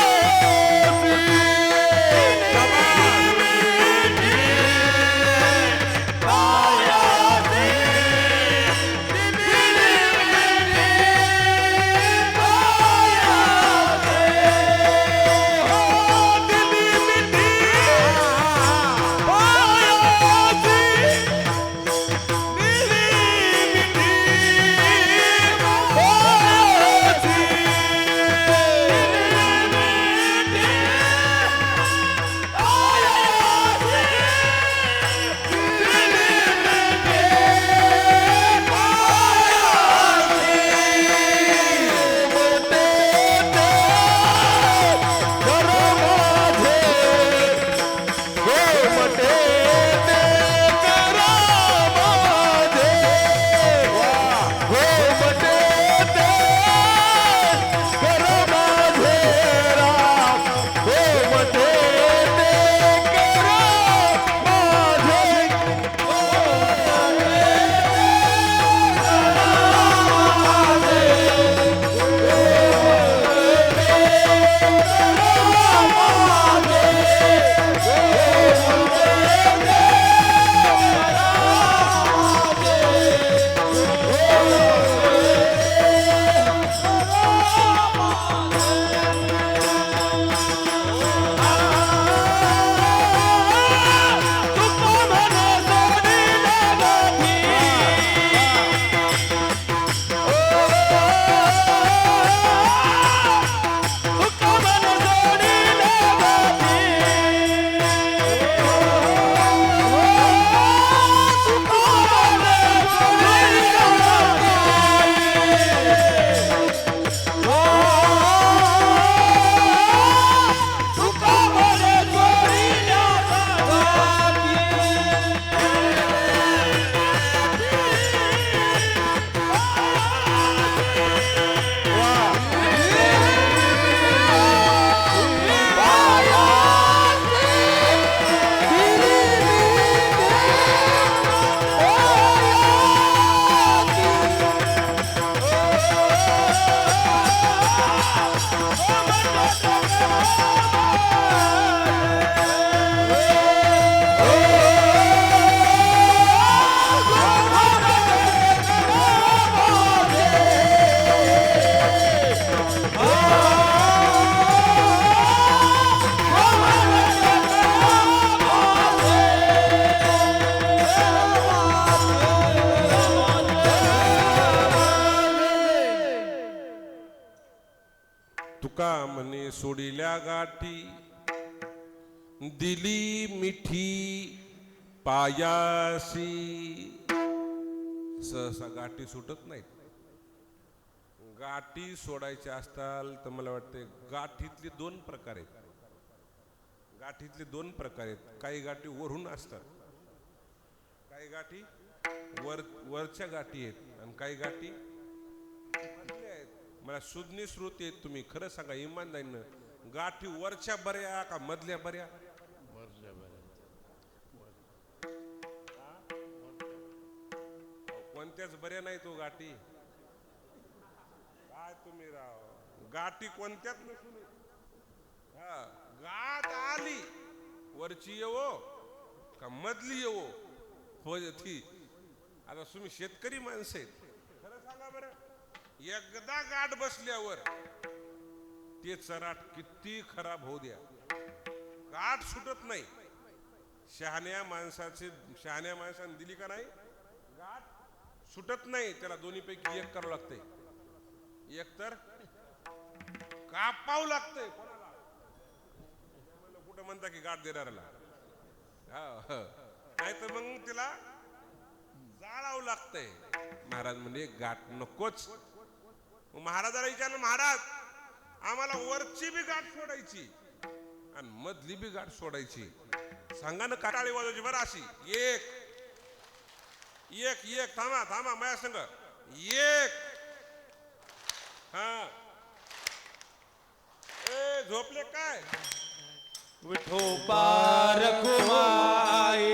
तुका म्हणे सोडिल्या गाठी दिली मिठी पायासी. सहसा गाठी सुटत नाहीत. गाठी सोडायच्या असताल तर मला वाटते गाठीतले दोन प्रकार आहेत. गाठीतले दोन प्रकार आहेत. काही गाठी वरून असतात, काही गाठी वरच्या गाठी आहेत आणि काही गाठी मधल्या आहेत. मला सुज्ञ श्रोते आहेत तुम्ही, खरं सांगा इमानदारीनं, गाठी वरच्या बऱ्या का मधल्या बऱ्या? कोणत्याच बऱ्या नाही तो गाठी. काय तुम्ही राव, गाठी कोणत्याच नसून हा गाठ आली वरची येवो का मधली येवो हो ती. आता तुम्ही शेतकरी माणसं आहेत, खरं सांगा बरं, एकदा गाठ बसल्यावर ते चराट किती खराब होऊ द्या, गाठ सुटत नाही. शहाण्या माणसाने दिली का नाही गाठ सुटत नाही. त्याला दोन्हीपैकी एक करावं लागतंय. एक तर कापावं लागतंय. कुठं म्हणता की गाठ देणाऱ्याला, नाही तर मग तिला जाळावं लागतंय. महाराज म्हणजे गाठ नकोच. महाराजाला विचारलं, महाराज आम्हाला वरची बी गाठ सोडायची आणि मधली बी गाठ सोडायची, सांगा ना. काटाळी वाजवायची बरं अशी एक एक एक. थांबा थांबा माझ्या संग एक. हा ए झोपले काय? विठोबा रखुमाई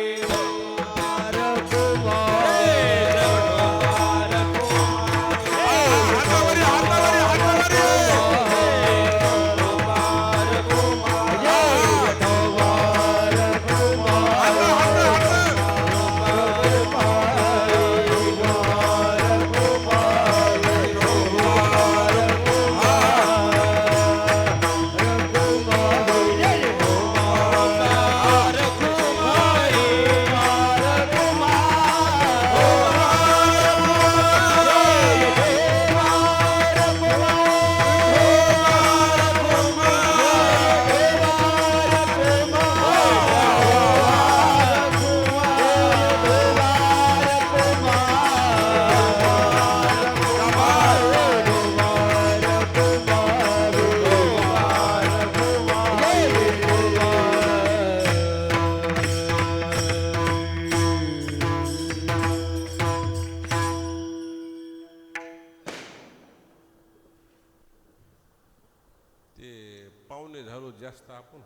जास्त आपण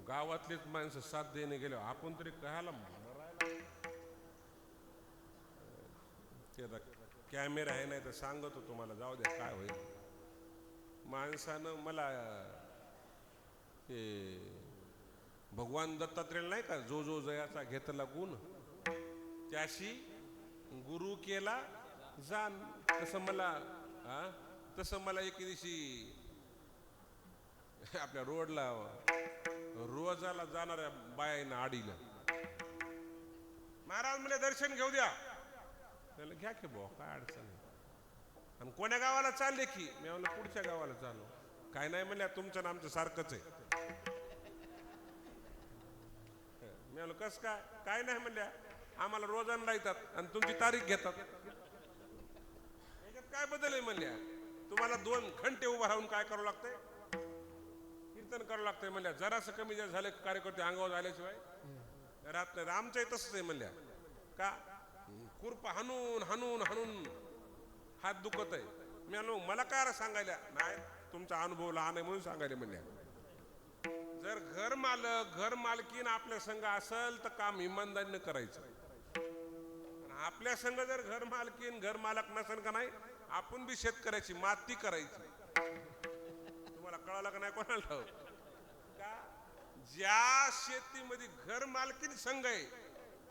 गावातलेच माणसं साथ देणे गेलो, आपण तरी कहाला कॅमेरा आहे नाही तर सांगतो तुम्हाला, जाऊ द्या काय होईल. माणसानं मला भगवान दत्तात्रेय नाही का, जो जो जयाचा घेतला गुण त्याशी गुरु केला जाण, तसं मला एक दिवशी आपल्या रोडला रोजाला जाणाऱ्या बायानं आडीला, महाराज मला दर्शन घेऊ द्या. त्याला घ्या की भाऊ, काय अडचण आहे. आणि कोण्या गावाला चालले की? मी म्हणलं पुढच्या गावाला चाललो. काय नाही म्हणल्या, तुमचं आमचं सारखंच आहे. मी म्हणलं कस काय? काय नाही म्हणल्या, आम्हाला रोजानं येतात आणि तुमची तारीख घेतात. याच्यात काय बदल आहे म्हणल्या? तुम्हाला 2 घंटे उभा राहून काय करावं लागतंय? कीर्तन करावं लागतंय म्हणल्या. जरासं कमी जास्त झाले कार्यकर्ते अंगावर आल्याशिवाय राहत नाही. आमचंही तसंच आहे म्हणल्या. का खुरप हाणून हाणून हाणून हात दुखत आहे. मी म्हणलो मला काय सांगायला नाही, तुमचा अनुभव लहान आहे म्हणून सांगायला म्हणल्या. जर घर मालकीन आपल्या संघ असेल तर काम इमानदारीनं करायचं. आपल्या संघ जर घर मालक नसेल का नाही, आपण बी शेतकऱ्याची माती करायची. तुम्हाला कळालं का नाही कोणाला? का ज्या शेतीमध्ये घर मालकीन संघ आहे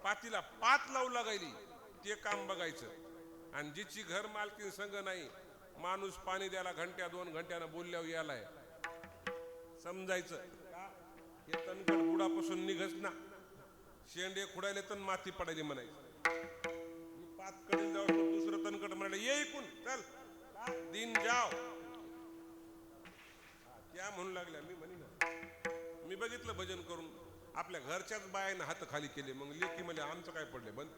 पातीला पात लावू लागायली ते काम बघायचं आणि जिची घर मालकीन संघ नाही माणूस पाणी द्यायला घंट्या 2 घंट्यानं बोलल्यावर यालाय समजायचं का हे तणकट बुडापासून निघच ना शेंडे खुडायले तर माती पडायली म्हणायचं पात कडे जाऊ दुसरं तणकट म्हणाले ये इकून चल दिन जाव त्या म्हणू लागल्या मी म्हणे ना मी बघितलं भजन करून आपल्या घरच्याच बायानं हात खाली केले मग लेकी म्हणजे आमचं काय पडले बंद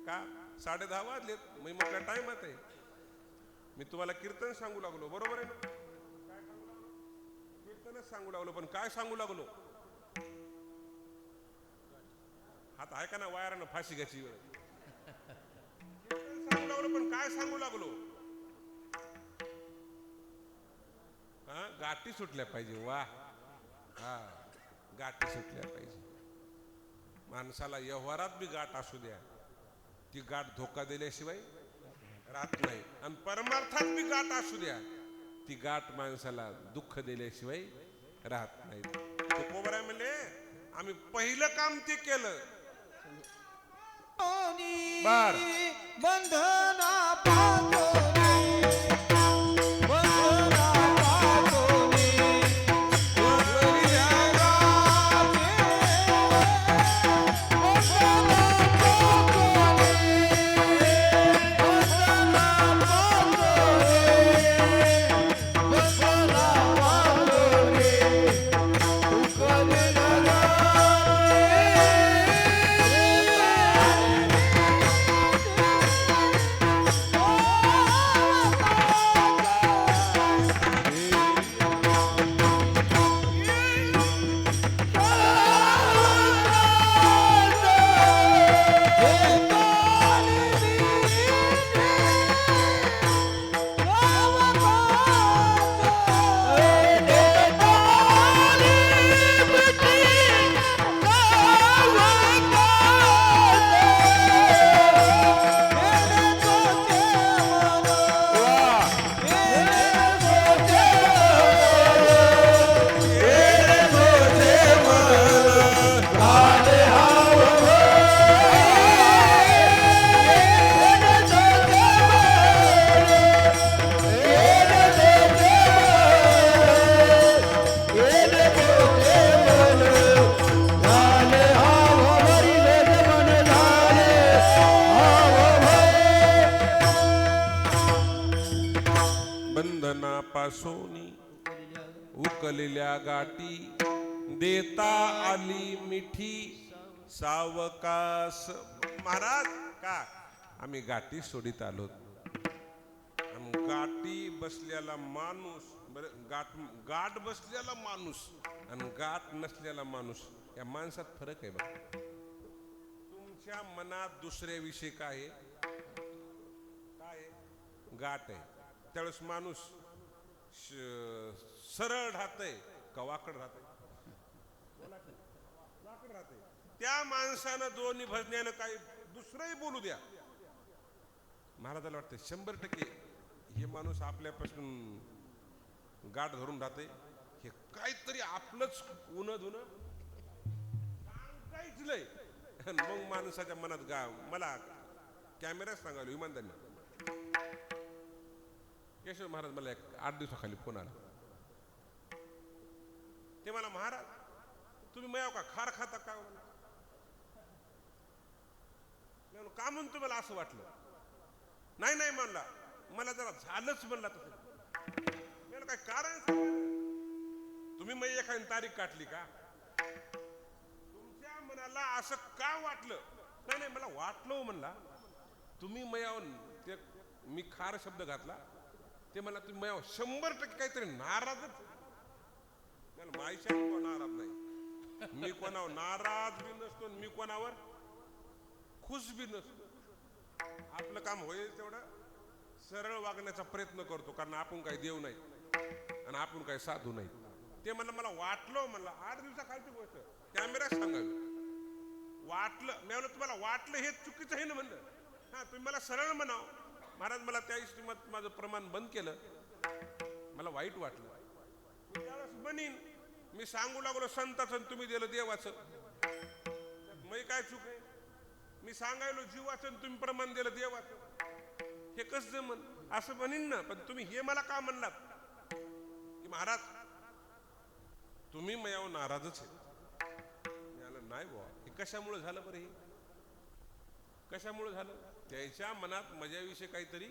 का 10:30 वाजलेत मी म्हटलं टाइमात आहे मी तुम्हाला कीर्तन सांगू लागलो बरोबर आहे ना कीर्तनच सांगू लागलो पण काय सांगू लागलो हात आहे का ना वायरानं फाशी घ्यायची कीर्तन सांगू लागलो पण काय सांगू लागलो हा गाठी सुटल्या पाहिजे वा हा गाठी सुटल्या पाहिजे माणसाला व्यवहारात बी गाठ असू द्या ती गाठ धोका दिल्याशिवाय राहत नाही आणि परमार्थात बी गाठ असू द्या ती गाठ माणसाला दुःख दिल्याशिवाय राहत नाही तुकोबराय म्हणले आम्ही पहिलं काम ते केलं बर बंधना पातोनी बंधना पातोनी बंधनापासोनी उकलेल्या गाठी देता आली मिठी सावकाश महाराज का आम्ही गाठी सोडित आलो आणि गाठी बसलेला माणूस गाठ बसलेला माणूस आणि गाठ नसलेला माणूस या माणसात फरक आहे बघा तुमच्या मनात दुसऱ्याविषयी काय आहे गाठ आहे त्यावेळेस माणूस सरळ राहतय का वाकड राहतय त्या माणसानं दोन्ही भजण्यानं काही दुसरंही बोलू द्या महाराजाला वाटतं 100% हे माणूस आपल्यापासून गाठ धरून राहते हे काहीतरी आपलंच उन धुन काहीच नाही मग माणसाच्या मनात मला कॅमेरा सांगायला इमानदारीने केशव महाराज मला 8 दिवसाखाली फोन आला ते मला महाराज तुम्ही मयाव का खार खाता का का म्हणून तुम्हाला असं वाटलं नाही म्हणला मला जरा झालंच म्हणला तसं काय कारण तुम्ही मग एखादी तारीख काढली का तुमच्या मनाला असं का वाटलं नाही मला वाटलं म्हणला तुम्ही मयावर ते मी खार शब्द घातला ते मला तुम्ही मयावर 100% काहीतरी नाराजच त्याला माहिती नाराज नाही मी कोणावर नाराज बी नसतो मी कोणावर खुश बी नसतो आपलं काम होईल तेवढं सरळ वागण्याचा प्रयत्न करतो कारण आपण काही देव नाही आणि आपण काही साधू नाही ते मला वाटलं म्हणलं 8 दिवसाखालची गोष्ट कॅमेरा सांगावी वाटलं मी म्हणलं तुम्हाला वाटलं हे चुकीचं आहे ना म्हणलं हा तुम्ही मला सरळ म्हणाव महाराज मला त्या हिशोबात माझं प्रमाण बंद केलं मला वाईट वाटलं त्यावेळेस बनीन मी सांगू लागलो संताचं आणि तुम्ही दिलं देवाचं, मी काय चूक आहे? मी सांगायलो जीवाचं आणि तुम्ही प्रमाण दिलं देवाचं, हे कसं जमन? असं म्हणीन ना, पण तुम्ही हे मला का म्हणलात की महाराज तुम्ही माझ्यावर नाराजच आहे? नाही बुवा, हे कशामुळे झालं बरं? हे कशामुळे झालं? त्याच्या मनात माझ्याविषयी काहीतरी,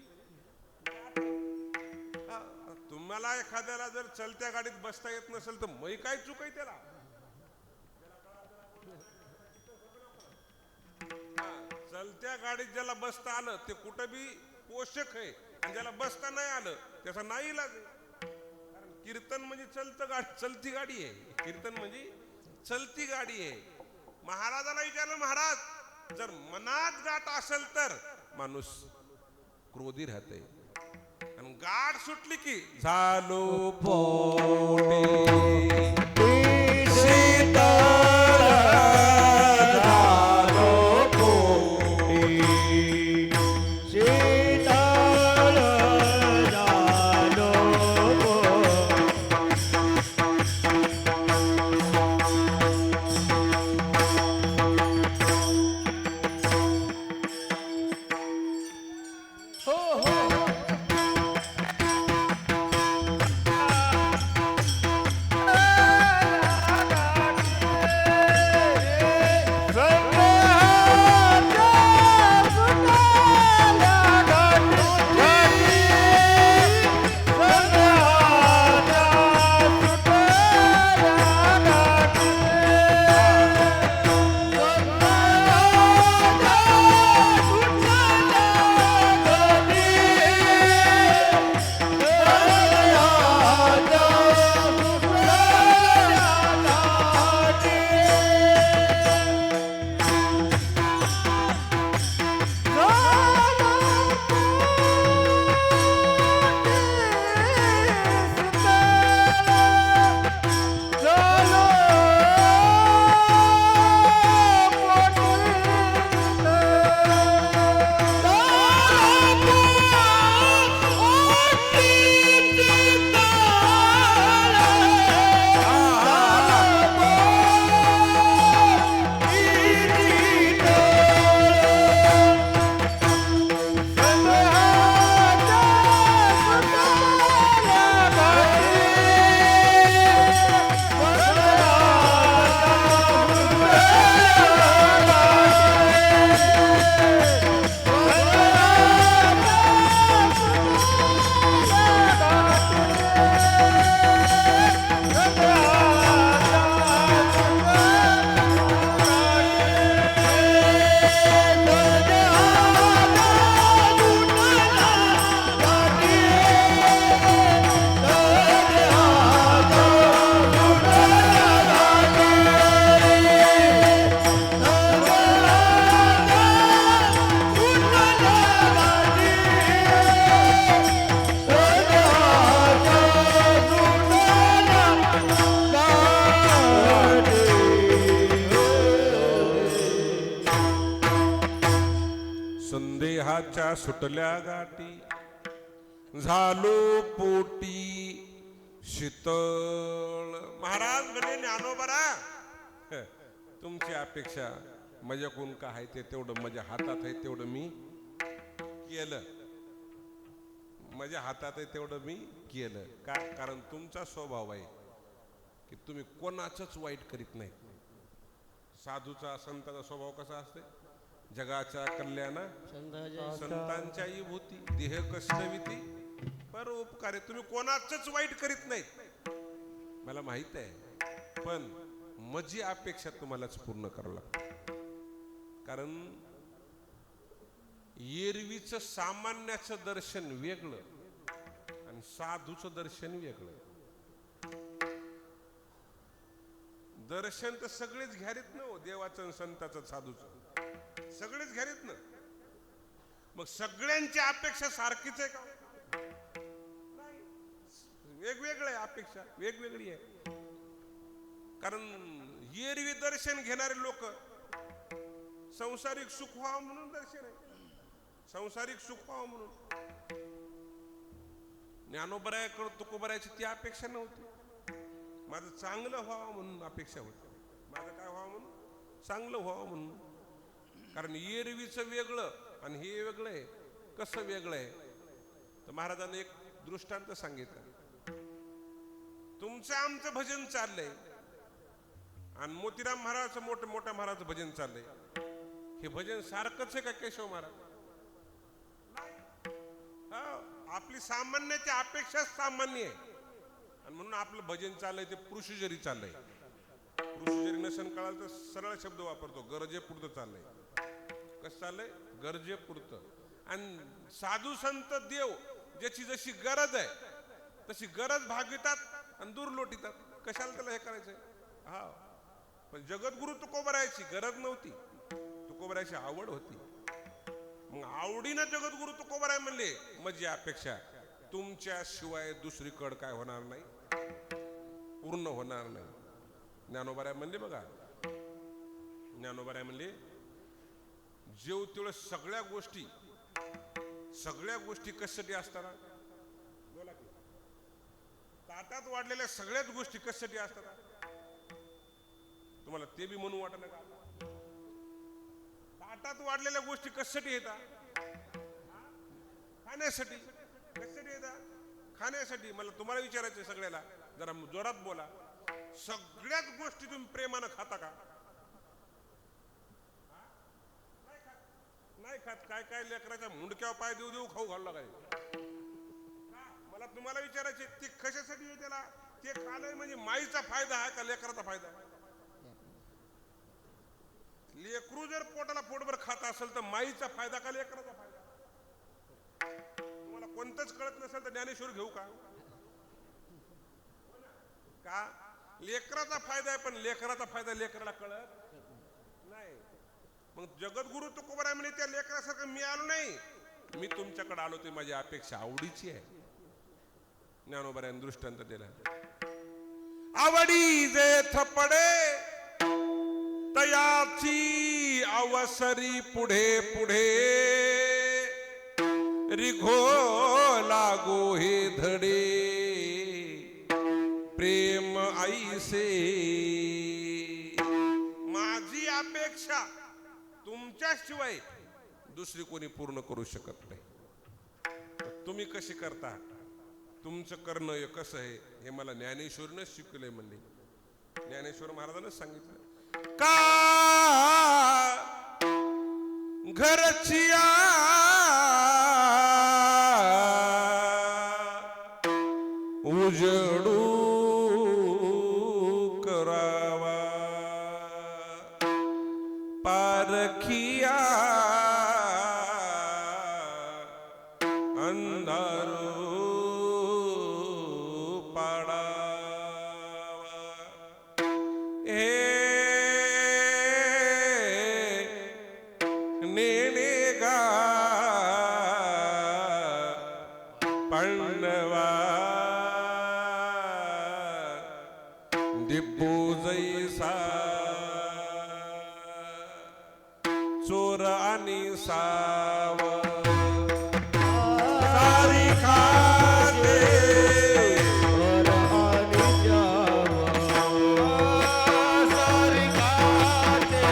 तुम्हाला एखाद्याला जर चलत्या गाडीत बसता येत नसेल तर मी काय चूक आहे त्याला? चलत्या गाडीत ज्याला बसता आलं ते कुठं बी पोषक आहे, आणि ज्याला बसता नाही आलं त्याचा नाही इलाज आहे. कारण कीर्तन म्हणजे चलती गाडी आहे. कीर्तन म्हणजे चलती गाडी आहे. महाराजाला विचारलं, महाराज जर मनात गाठ असेल तर माणूस क्रोधी राहते, आणि गाठ सुटली की झालो पोटी संदेहाच्या सुटल्या गाठी झालो पोटी शीतळ. महाराज म्हणे ज्ञानोबरा, तुमची अपेक्षा माझ्याकडून काय आहे ते तेवढं माझ्या हातात आहे तेवढं मी केलं. माझ्या हातात आहे तेवढं मी केलं. का? कारण तुमचा स्वभाव आहे की तुम्ही कोणाचंच वाईट करीत नाही. साधूचा संताचा स्वभाव कसा असते? जगाच्या कल्याणा संतांच्या भूती देह कष्टविती परोपकारे. तुम्ही कोणाचंच वाईट करीत नाहीत, मला माहित आहे. पण माझी अपेक्षा तुम्हालाच पूर्ण करावं लागतं. कारण एरवीचं सामान्याचं दर्शन वेगळं आणि साधूचं दर्शन वेगळं. दर्शन तर सगळेच घ्यारीत ना, देवाचं संताचं साधूचं सगळेच घ्यारीत ना. मग सगळ्यांची अपेक्षा सारखीच आहे का? वेगवेगळं आहे, अपेक्षा वेगवेगळी आहे. कारण एरवी दर्शन घेणारे लोक संसारिक सुख व्हावं म्हणून दर्शन आहे, संसारिक सुख व्हावं म्हणून. ज्ञानोबरायाकडे तुकोबरायाची ती अपेक्षा नव्हती. माझं चांगलं व्हावं म्हणून अपेक्षा होती. माझं काय व्हावं म्हणून? चांगलं व्हावं म्हणून. कारण एरवीचं वेगळं आणि हे वेगळं आहे. कसं वेगळं आहे तर महाराजांनी एक दृष्टांत सांगितलं. तुमचं आमचं भजन चाललंय आणि मोतीराम महाराजचं मोठ्या महाराजचं भजन चाललंय. हे भजन सारखंच आहे का केशव महाराज? आपली सामान्याची अपेक्षा सामान्य आहे आणि म्हणून आपलं भजन चाललंय ते प्रोसिजरी चाललंय. प्रोसिजरी नसेल कळाल तर सरळ शब्द वापरतो, गरजेपुरतं चाललंय. कसं चाललंय? गरजेपुरतं. आणि साधू संत देव ज्याची जशी गरज आहे तशी गरज भागवितात आणि दूर लोटीतात. कशाला त्याला हे करायचंय? हा, पण जगद्गुरु तुकोबरायाची गरज नव्हती, तुकोबरायाची आवड होती. मग आवडीनं जगद्गुरु तुकोबराय म्हणले म्हणजे अपेक्षा तुमच्या शिवाय दुसरीकडे काय होणार नाही, पूर्ण होणार नाही. ज्ञानोबाराय म्हणले बघा, ज्ञानोबाराय म्हणले जेव तेवढं सगळ्या गोष्टी कशासाठी असतात? बोला की. ताटात वाढलेल्या सगळ्याच गोष्टी कशासाठी असतात? तुम्हाला ते बी म्हणून वाटत का? ताटात वाढलेल्या गोष्टी कशासाठी येतात? खाण्यासाठी. कशासाठी येतात? खाण्यासाठी. मला तुम्हाला विचारायचं सगळ्याला, जरा जोरात बोला. सगळ्याच गोष्टी तुम्ही प्रेमानं खाता का? नाही खात. काय लेकराच्या मुंडक्यावर पाय देऊ खाऊ घालू काय? मला तुम्हाला विचारायचे ते कशासाठी आहे? त्याला ते खाल्लंय म्हणजे माईचा फायदा आहे का लेकराचा फायदा आहे? लेकरू जर पोटाला पोटभर खात असेल तर माईचा फायदा का लेकराचा फायदा? तुम्हाला कोणतंच कळत नसेल तर ज्ञानेश्वर घेऊ का? लेकराचा फायदा आहे, पण लेकराचा फायदा लेकराला कळत नाही. मग जगद्गुरु तुकोबराय म्हणे त्या लेकरासारखं मी आलो नाही, मी तुमच्याकडे आलो ते माझी अपेक्षा आवडीची आहे. ज्ञानोबरायाने दृष्टांत दिला. आवडी जे थपडे तयाची अवसरी पुढे पुढे रिघो लागो हे धडे प्रेम ऐसे. माझी अपेक्षा तुमच्याशिवाय दुसरी कोणी पूर्ण करू शकत नाही. तुम्ही कशी करता? तुमचं करणं कसं आहे हे मला ज्ञानेश्वरनं शिकवलंय म्हणले. ज्ञानेश्वर महाराजांना सांगितलं का घरचिया उजडू करावा पारखिया अंधारू चोर आणि साव सारी खाते सारी खाते चोर आणि सारी खाते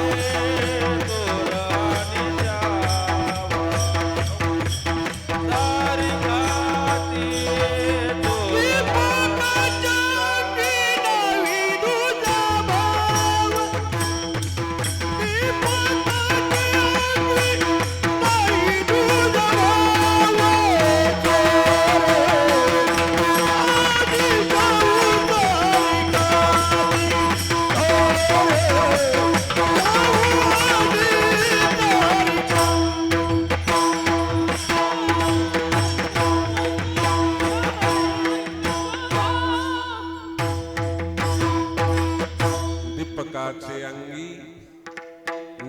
दीपकाचे अंगी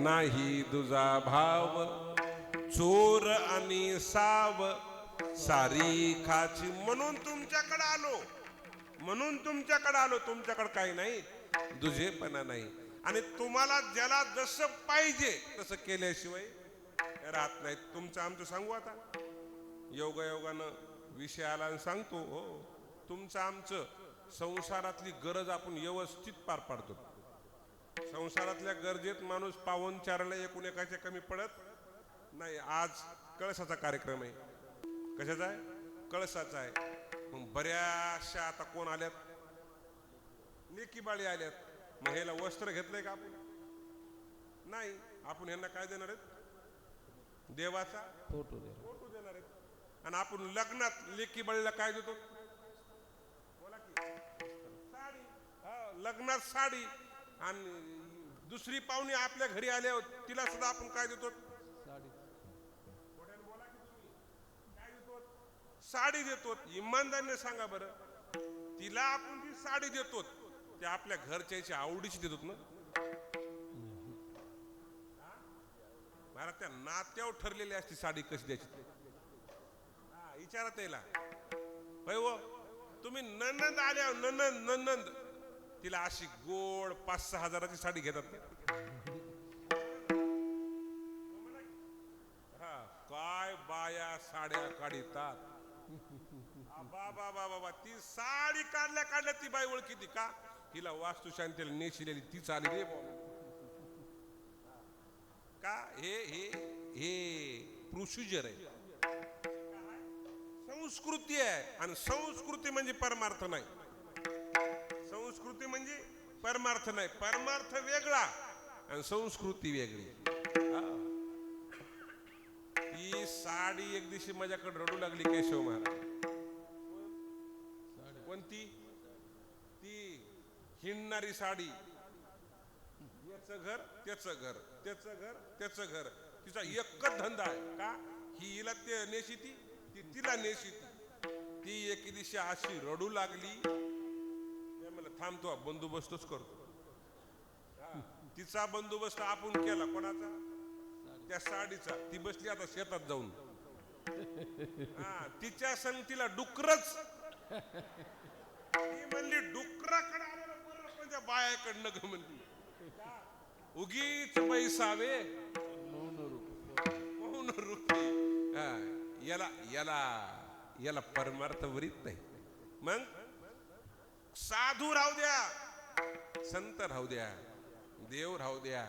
नाही दुजा भाव चोर आणि साव सारी खाची. म्हणून तुमच्याकडे आलो, तुमच्याकडे काही नाही, दुजेपणा नाही. आणि तुम्हाला ज्याला जसं पाहिजे तसं केल्याशिवाय राहत नाही. तुमचं आमचं सांगू आता योगायोगानं विषय आला आणि सांगतो. हो, तुमचं आमचं संसारातली गरज आपण व्यवस्थित पार पाडतो. संसारातल्या गरजेत माणूस पाहुणचाराला एकूण एकाच्या कमी पडत नाही. आज कळसाचा कार्यक्रम आहे. कशाचा आहे? कळसाचा आहे. मग बऱ्याचशा आता कोण आल्यात? लेकी बाळी आल्यात. मग ह्याला वस्त्र घेतलंय का आपण? नाही. आपण ह्यांना काय देणार आहेत? देवाचा फोटो देणार आहेत. आणि आपण लग्नात लेकी बाळीला काय देतो? बोला की साडी. लग्नात साडी. आणि दुसरी पाहुणी आपल्या घरी आल्या तिला सुद्धा आपण काय देतो? साडी देतो. इमानदारीने सांगा बरं, तिला आपण जी साडी देतो ते आपल्या घरच्याची आवडीची देतो ना? मला त्या नात्यावर ठरलेली असती साडी कशी द्यायची. विचारा त्याला, होय हो तुम्ही ननंद आल्या, ननंद तिला अशी गोड 5-6 हजाराची साडी घेतात. काय बाया साड्या काढतात. बाबा बाबा ती साडी काढल्या ती बाई ओळखीती का? तिला वास्तुशांतीला नेशिलेली तीच आली रे का? हे प्रोसिजर आहे, संस्कृती आहे. आणि संस्कृती म्हणजे परमार्थ नाही. संस्कृती म्हणजे परमार्थ नाही. परमार्थ वेगळा आणि संस्कृती वेगळी. ती साडी एक दिवशी माझ्याकडे रडू लागली केशव महाराज. कोणती? ती हिंडणारी साडी. याचं घर त्याचं घर, त्याचं घर त्याचं घर. तिचा एकच धंदा आहे का? ही हिला ते नेशिती, ती तिला नेशिती. ती एक दिवशी अशी रडू लागली. मला थांबतो, बंदोबस्तच करतो. तिचा बंदोबस्त आपण केला. कोणाचा? त्या साडीचा. ती बसली आता शेतात जाऊन. तिच्या संगतीला डुकरच. ती म्हणली डुकराकडे आलेलं बरं पण त्या बायाकडनं म्हणली. उगीच पैसावे मौन रूपी. याला परमार्थ वरीत नाही. मग साधू राहू द्या, संत राहू द्या, देव राहू द्या,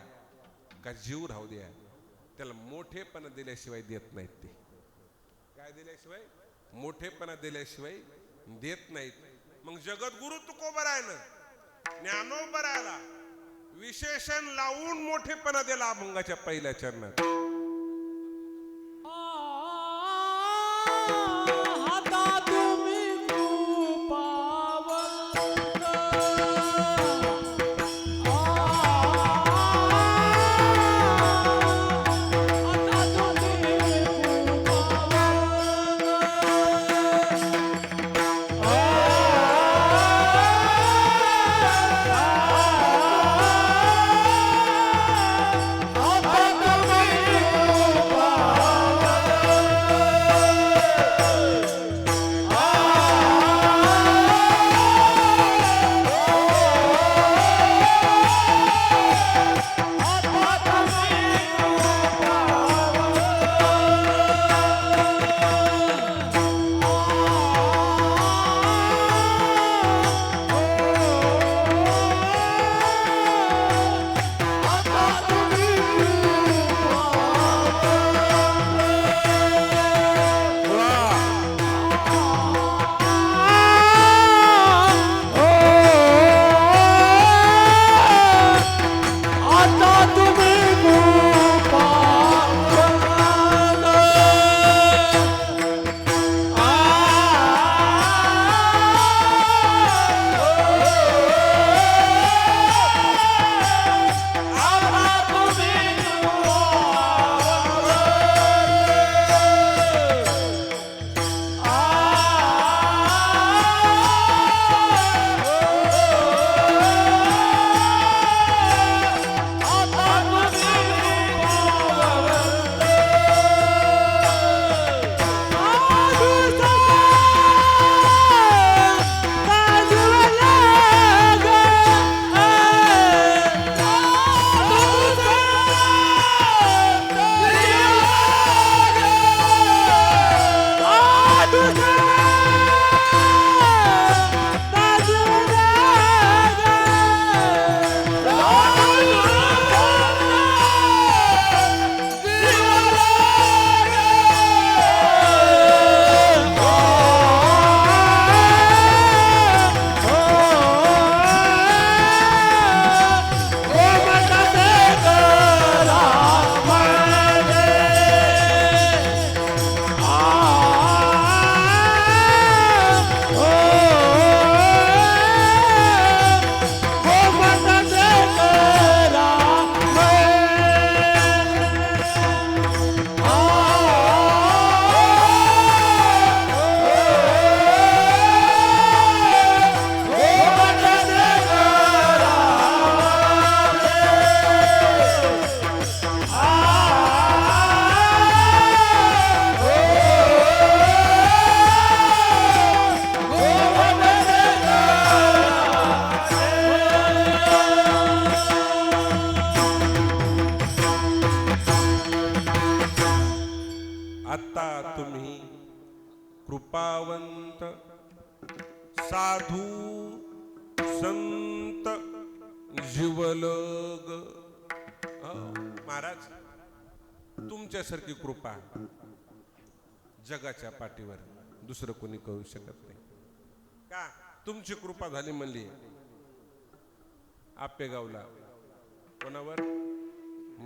का जीव राहू द्या, त्याला मोठेपणा दिल्याशिवाय देत नाहीत. ते काय दिल्याशिवाय? मोठेपणा दिल्याशिवाय देत नाहीत. मग जगद्गुरु तुकोबरायनं, ज्ञानोबरायला विशेषण लावून मोठेपणा दिला अभंगाच्या पहिल्या चरणात. दाता तुम्ही कृपावंत साधू संत जीवलग. महाराज तुमच्यासारखी कृपा जगाच्या पाठीवर दुसरं कोणी करू शकत नाही. का तुमची कृपा झाली म्हणली आपेगावला कोणावर?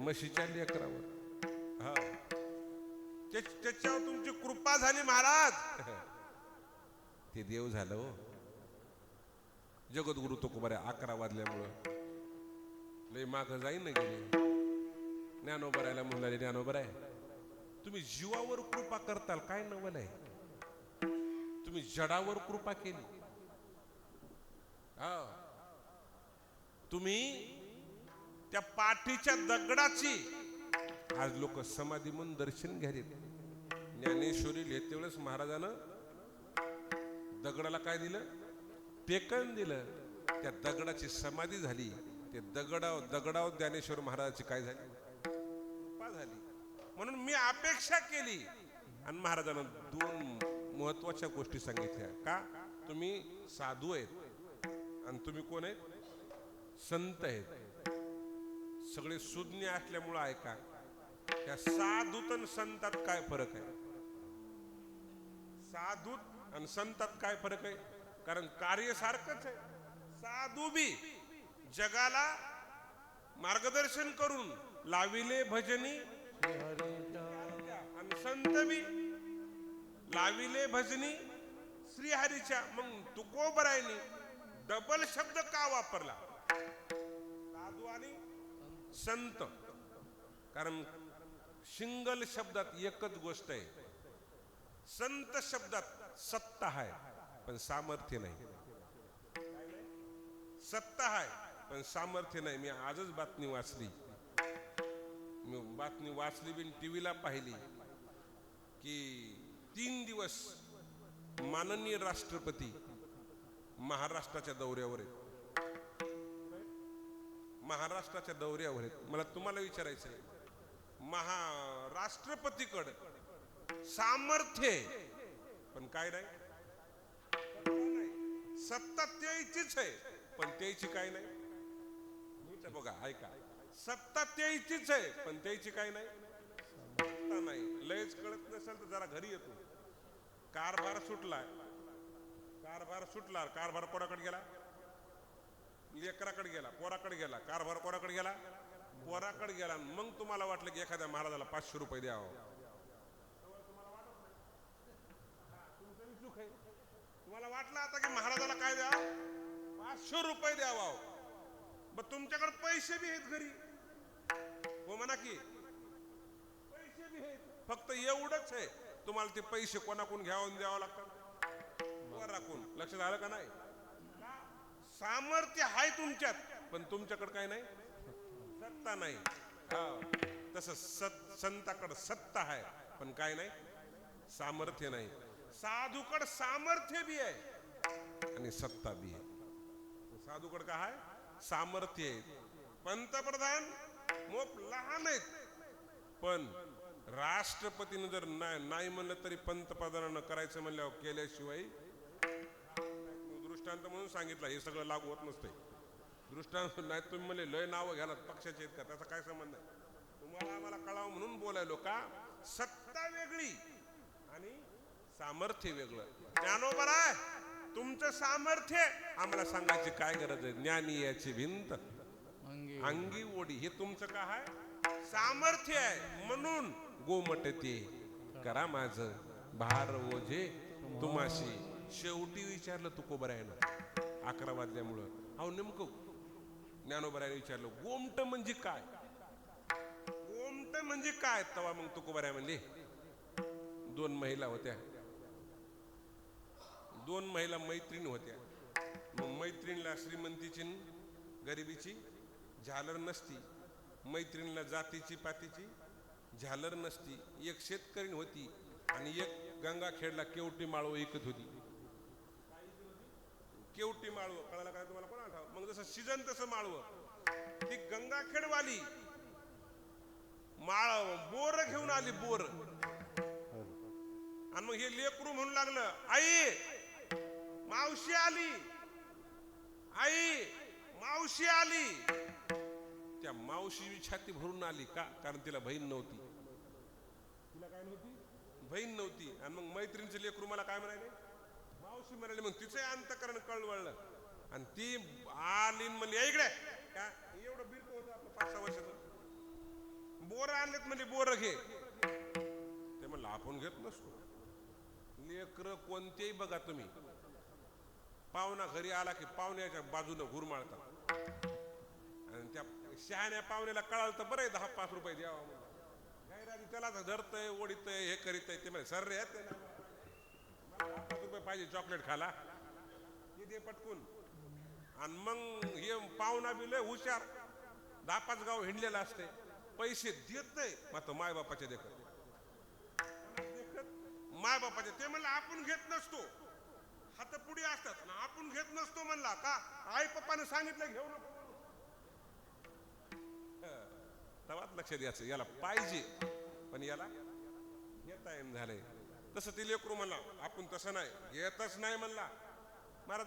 म्हशीच्या लेकरावर. हा त्याच्यावर तुमची कृपा झाली महाराज. ते देव झालं हो. जगद्गुरु तुकोबाऱ्या 11 वाजल्यामुळं लय माग जाईन ना गेली. ज्ञानोबरायला म्हणाले ज्ञानोबराय तुम्ही जीवावर कृपा करताल काय नवल आहे. तुम्ही जडावर कृपा केली. हा तुम्ही त्या पाठीच्या दगडाची आज लोक समाधी म्हणून दर्शन घ्यायला. ज्ञानेश्वरी लिहिते वेळेस महाराजानं दगडाला काय दिलं? टेकन दिलं. त्या दगडाची समाधी झाली. ते दगडावर ज्ञानेश्वर महाराजाची काय झाली? कृपा झाली. म्हणून मी अपेक्षा केली आणि महाराजांना 2 महत्वाच्या गोष्टी सांगितल्या. का? तुम्ही साधू आहेत आणि तुम्ही कोण आहेत? संत आहेत. सगळे सुज्ञ असल्यामुळं ऐका, त्या साधूत आणि संतात काय फरक आहे? साधूत आणि संतात काय फरक आहे? कारण कार्य सारखंच आहे. साधू बी जगाला मार्गदर्शन करून लाविले भजनी आणि संत बी लाविले भजनी श्रीहरीच्या. मग तुकोबरायनी डबल शब्द का वापरला? साधू आणि संत. कारण सिंगल शब्दात एकच गोष्ट आहे. संत शब्दात सत्ता आहे पण सामर्थ्य नाही. सत्ता आहे पण सामर्थ्य नाही. मी आजच बातमी वाचली. बिन टीव्हीला पाहिली की 3 दिवस माननीय राष्ट्रपती महाराष्ट्राच्या दौऱ्यावर आहेत. महाराष्ट्राच्या दौऱ्यावर आहेत. मला तुम्हाला विचारायचं आहे, राष्ट्रपतीकडे सामर्थ्य आहे पण काय नाही? सत्ता त्याचीच आहे पण त्याची काय नाही? बघा ऐका, सत्ता त्याचीच आहे पण त्याची काय नाही? सत्ता नाही. लयच कळत नसेल तर जरा घरी येतो. कारभार सुटला. कारभार कोणाकडे गेला? लेकराकडे गेला, पोराकडे गेला. कारभार कोणाकडे गेला? पोराकडे गेला. मग तुम्हाला वाटलं की एखाद्या महाराजाला 500 रुपये द्यावं. तुम्हाला वाटलं आता की महाराजाला काय द्या? 500 रुपये द्यावा. मग तुमच्याकडे पैसे बी आहेत घरी. हो म्हणा की पैसे बी आहेत. फक्त एवढंच आहे, तुम्हाला ते पैसे कोणाकडून घ्यावून द्यावं लागतात? वर राखून. लक्षात आलं का नाही? सामर्थ्य आहे तुमच्यात पण तुमच्याकडे काय नाही? सत्ता नाही. तसं संताकडे सत्ता आहे पण काय नाही? सामर्थ्य नाही. साधूकडे सामर्थ्य बी आहे आणि सत्ता बी आहे. साधूकडे काय आहे? सामर्थ्य आहे. पंतप्रधान मोप लहान आहेत पण राष्ट्रपतीनं जर नाही म्हणलं तरी पंतप्रधानानं करायचं म्हणल्यावर केल्याशिवाय. दृष्टांत म्हणून सांगितलं, हे सगळं लागू होत नसते. दृष्टांत नाही. तुम्ही म्हणले लय नावं घ्याला पक्षाचे आहेत का? त्याचा काय संबंध आहे? तुम्हाला आम्हाला कळावं म्हणून बोलायलो का? सत्ता वेगळी आणि सामर्थ्य वेगळं. ज्ञानोबराय तुमचं सामर्थ्य आम्हाला सांगायची काय गरज आहे? ज्ञानी याची भिंत अंगी ओढी. हे तुमचं काय आहे? सामर्थ्य आहे. म्हणून गोमटते करा माझं भार ओझे तुमाशी. शेवटी विचारलं तुकोबरायनं 11 वाजल्यामुळं. अहो नेमकं ज्ञानोबरायने विचारलं गोमट म्हणजे काय? गोमट म्हणजे काय? तेव्हा मग तुकोबराय म्हणले 2 महिला होत्या. 2 महिला मैत्रिणी होत्या. मग मैत्रिणीला श्रीमंतीची गरिबीची झालर नसती. मैत्रिणीला जातीची पातीची झालर नसती. एक शेतकरी होती आणि एक गंगाखेडला केवटी माळव विकत होती. केवटी माळव कळायला काय तुम्हाला? कोण आठव? मग जसं सीजन तसं माळव. ती गंगाखेडवाली बोर घेऊन आली. बोर आणि मग हे लेकरू म्हणू लागलं, आई मावशी आली, आई मावशी आली. त्या मावशी छाती भरून आली का? कारण तिला बहीण नव्हती. तिला काय नव्हती? बहीण नव्हती. आणि मग मैत्रिणीचे लेकरू मला काय म्हणाले? मावशी म्हणाले. मग तिचं अंतकरण कळवळलं आणि ती आली म्हणली, इकडे का एवढं बिरक होतं आपलं 5-6 वर्षाचं. बोर आणलेत म्हणजे बोर घे. ते म्हणलं आपण घेत नसतो. लेकर कोणतेही बघा तुम्ही, पाहुणा घरी आला की पाहुण्याच्या बाजूनं घुरमाळतात. आणि त्या शहाण्या पाहुण्याला कळालं तर बरं 10-5 रुपये द्यावं. गैराजी त्याला धरतय, ओढितय, हे करीतय. ते म्हणजे सर रे 5 रुपये पाहिजे चॉकलेट खाला, हे दे पटकून. आणि मग हे पाहुणा बी लय हुशार, 10-5 गाव हिंडलेला असते, पैसे देत नाही मात्र मायबापाच्या देखत माय बापाचे. ते म्हणलं आपण घेत नसतो, हात पुढे असतात ना, आपण घेत नसतो म्हणला का? आई पप्पाने सांगितलं घेऊ नको. तेव्हाच लक्ष द्यायचं, याला पाहिजे पण याला घेता येईन झालंय. तसं ते लेकरू म्हणला आपण तसं नाही, घेतच नाही म्हणला. महाराज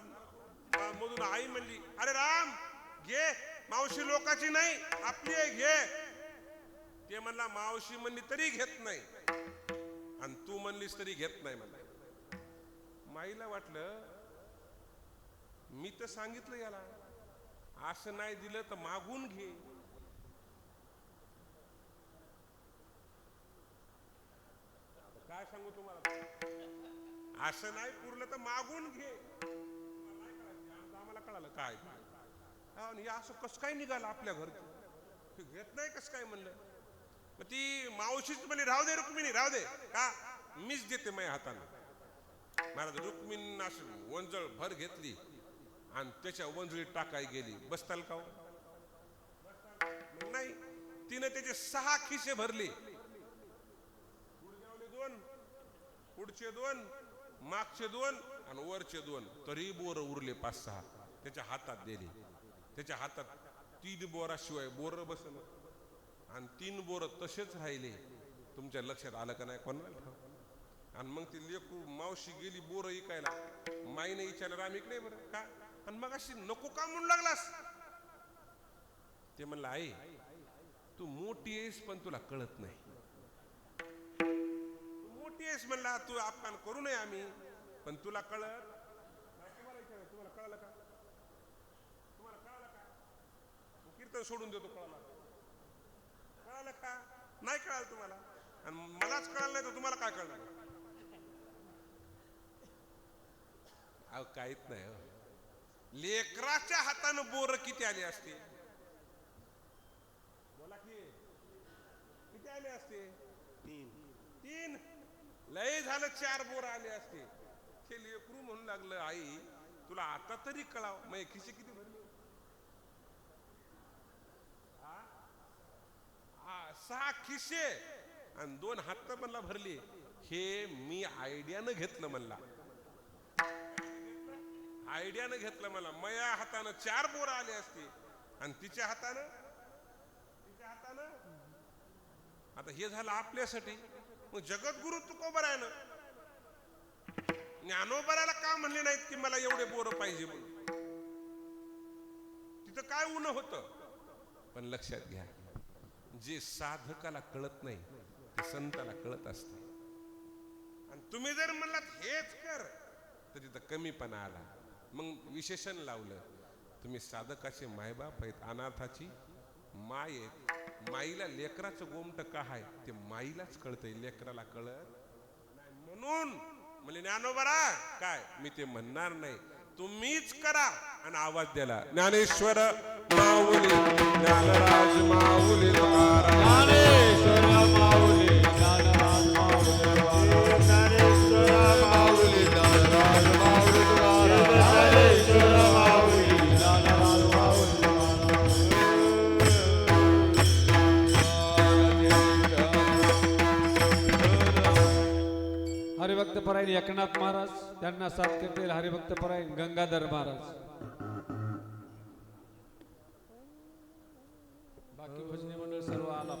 मधून आई म्हणली, अरे राम घे, मावशी लोकाची नाही आपली आहे, घे. ते म्हणला मावशी म्हणली तरी घेत नाही आणि तू म्हणलीस तरी घेत नाही म्हणला. माईला वाटलं मी तर सांगितलं याला, असं नाही दिलं तर मागून घे. काय सांगू तुम्हाला, असं नाही पुरलं तर मागून घे. आम्हाला कळालं काय असं कसं काय निघालं आपल्या घरचं, घेत नाही कसं काय म्हणलं. मग ती मावशीच म्हणे राहू दे रुक्मिणी, राहू दे का, मीच देते माझ्या हाताने. महाराज रुक्मिणी असं वंजळ भर घेतली आणि त्याच्या वंजळीत टाकाय गेली. बसताल का? नाही. तिने त्याचे 6 खिसे भरले, पुढचे 2, मागचे 2 आणि वरचे 2. तरी बोर उरले 5-6. त्याच्या हातात दिले. त्याच्या हातात 3 बोराशिवाय बोर बसलं आणि 3 बोर तसेच राहिले. तुमच्या लक्षात आलं का नाही कोणाला? आणि मग ती लेकरू मावशी गेली बोर इकायला. माईने विचारलं राम इकडे बरं का, आणि मग अशी नको का म्हणू लागलास? ते म्हणलं आई तू मोठी आहेस पण तुला कळत नाही. तू मोठी आहेस म्हणला, तू अपमान करू नये आम्ही, पण तुला कळत नाही. तुम्हाला कळलं का? तुम्हाला कळलं का? कीर्तन सोडून देतो. कळालं का? नाही कळालं तुम्हाला, आणि मलाच कळालं नाही तर तुम्हाला काय कळणार? अहो काहीच नाही हो. लेकराच्या हातानं बोर किती आले असते? बोला की किती आले असते? 3. लय झालं 4 बोर आले असते. ते लेकरू म्हणू लागलं आई तुला आता तरी कळाव, मग खिसे किती भरले? 6 खिसे आणि 2 हात म्हणला भरली. हे मी आयडियानं घेतलं म्हणला, आयडियानं घेतलं मला. माझ्या हातानं 4 बोर आले असते आणि तिच्या हातानं आता हे झालं आपल्यासाठी. मग जगद्गुरु तुकोबरायनं ज्ञानोबराला का म्हणले नाहीत की मला एवढे बोर पाहिजे म्हणून? तिथं काय उन होतं? पण लक्षात घ्या, जे साधकाला कळत नाही ते संताला कळत असते. आणि तुम्ही जर म्हणलात हेच कर तर तिथं कमीपणा आला. मग विशेषण लावलं, तुम्ही साधकाचे मायबाप आहेत, अनाथाची माय आहेत. माईला लेकराचं गोमट का आहे ते माईलाच कळतंय, लेकराला कळत नाही. म्हणून म्हणजे ज्ञानोबरा काय मी ते म्हणणार नाही, तुम्हीच करा. आणि आवाज द्याला ज्ञानेश्वर माऊली, ज्ञानराज माऊली, ज्ञानेश्वर माऊली, ज्ञानराज माऊली, ज्ञानेश्वर माऊली, ज्ञानराज माऊली, ज्ञानेश्वर माऊली, ज्ञानराज माऊली. हरिभक्तपरायण एकनाथ महाराज, त्यांना साथ करतील हरिभक्तपरायण गंगाधर महाराज. बाकी भजनी मंडळ सर्व आला.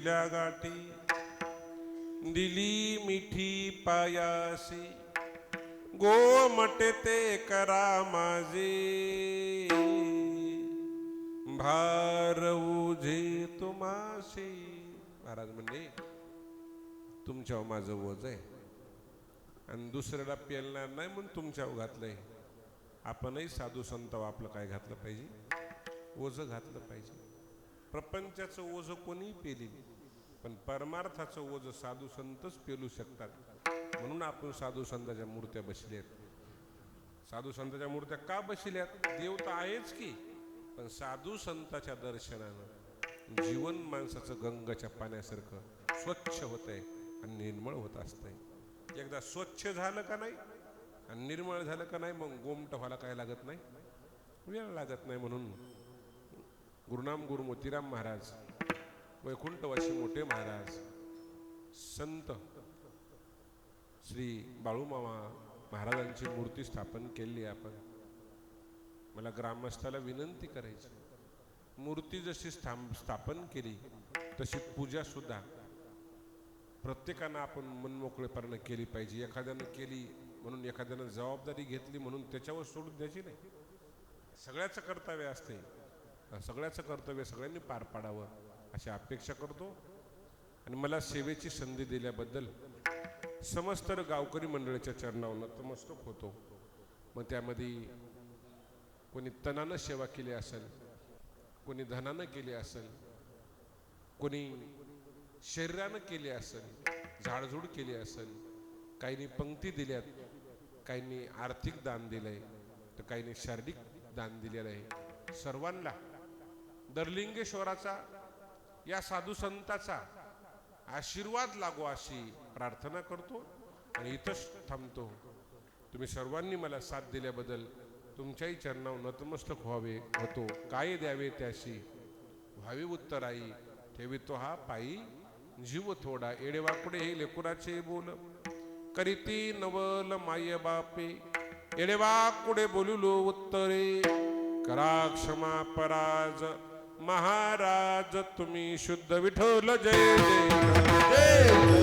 दिल्या गाठी दिली मिठी पायासी गोमटे ते करा माझे भार उझे तुम्हाशी. महाराज म्हणले तुमच्यावर माझं ओझ आहे आणि दुसऱ्याला पेलणार नाही म्हणून तुमच्यावर घातलंय. आपणही साधू संत आपलं काय घातलं पाहिजे, ओझं घातलं पाहिजे. प्रपंचाचं ओझं कोणी पेलील, पण परमार्थाचं ओझं साधू संतच पेलू शकतात. म्हणून आपण साधू संतांच्या मूर्त्या बसल्यात. साधू संतांच्या मूर्त्या का बसल्यात? देव तर आहेच की, पण साधू संतांच्या दर्शनानं जीवन माणसाचं गंगाच्या पाण्यासारखं स्वच्छ होतंय आणि निर्मळ होत असतंय. एकदा स्वच्छ झालं का नाही आणि निर्मळ झालं का नाही, मग गोमट व्हायला काय लागत नाही, वेळ लागत नाही. म्हणून गुरुनाम गुरु मोतीराम महाराज, वैकुंठवासी मोठे महाराज, संत श्री बाळूमामा महाराजांची मूर्ती स्थापन केली. आपण मला ग्रामस्थाला विनंती करायची, मूर्ती जशी स्थापन केली तशी पूजा सुद्धा प्रत्येकानं आपण मनमोकळेपणानं केली पाहिजे. एखाद्यानं केली म्हणून एखाद्यानं जबाबदारी घेतली म्हणून त्याच्यावर सोडून द्यायची नाही. सगळ्याचं कर्तव्य असते, सगळ्याचं कर्तव्य सगळ्यांनी पार पाडावं अशी अपेक्षा करतो. आणि मला सेवेची संधी दिल्याबद्दल समस्त गावकरी मंडळीच्या चरणावर नतमस्तक होतो. मग त्यामध्ये कोणी तनानं सेवा केली असेल, कोणी धनानं केली असेल, कोणी शरीरानं केली असेल, झाडझूड केली असेल, काहींनी पंक्ती दिल्यात, काहींनी आर्थिक दान दिलंय, तर काहींनी शारीरिक दान दिलेलं आहे. सर्वांना दरलिंगेश्वराचा या साधू संताचा आशीर्वाद लागो अशी प्रार्थना करतो आणि इथंच थांबतो. तुम्ही सर्वांनी मला साथ दिल्याबद्दल तुमच्याही चरणावर नतमस्तक व्हावे होतो. काय द्यावे त्याशी व्हावी उत्तराई, ठेवितो हा पायी जीव थोडा. एडेवाकुडे हे लेकुराचे बोल करीती नवल माय बापे, एडेवाकुडे बोललो उत्तरे. करा क्षमा पराज महाराज, तुम्ही शुद्ध विठ्ठल जय जय जय.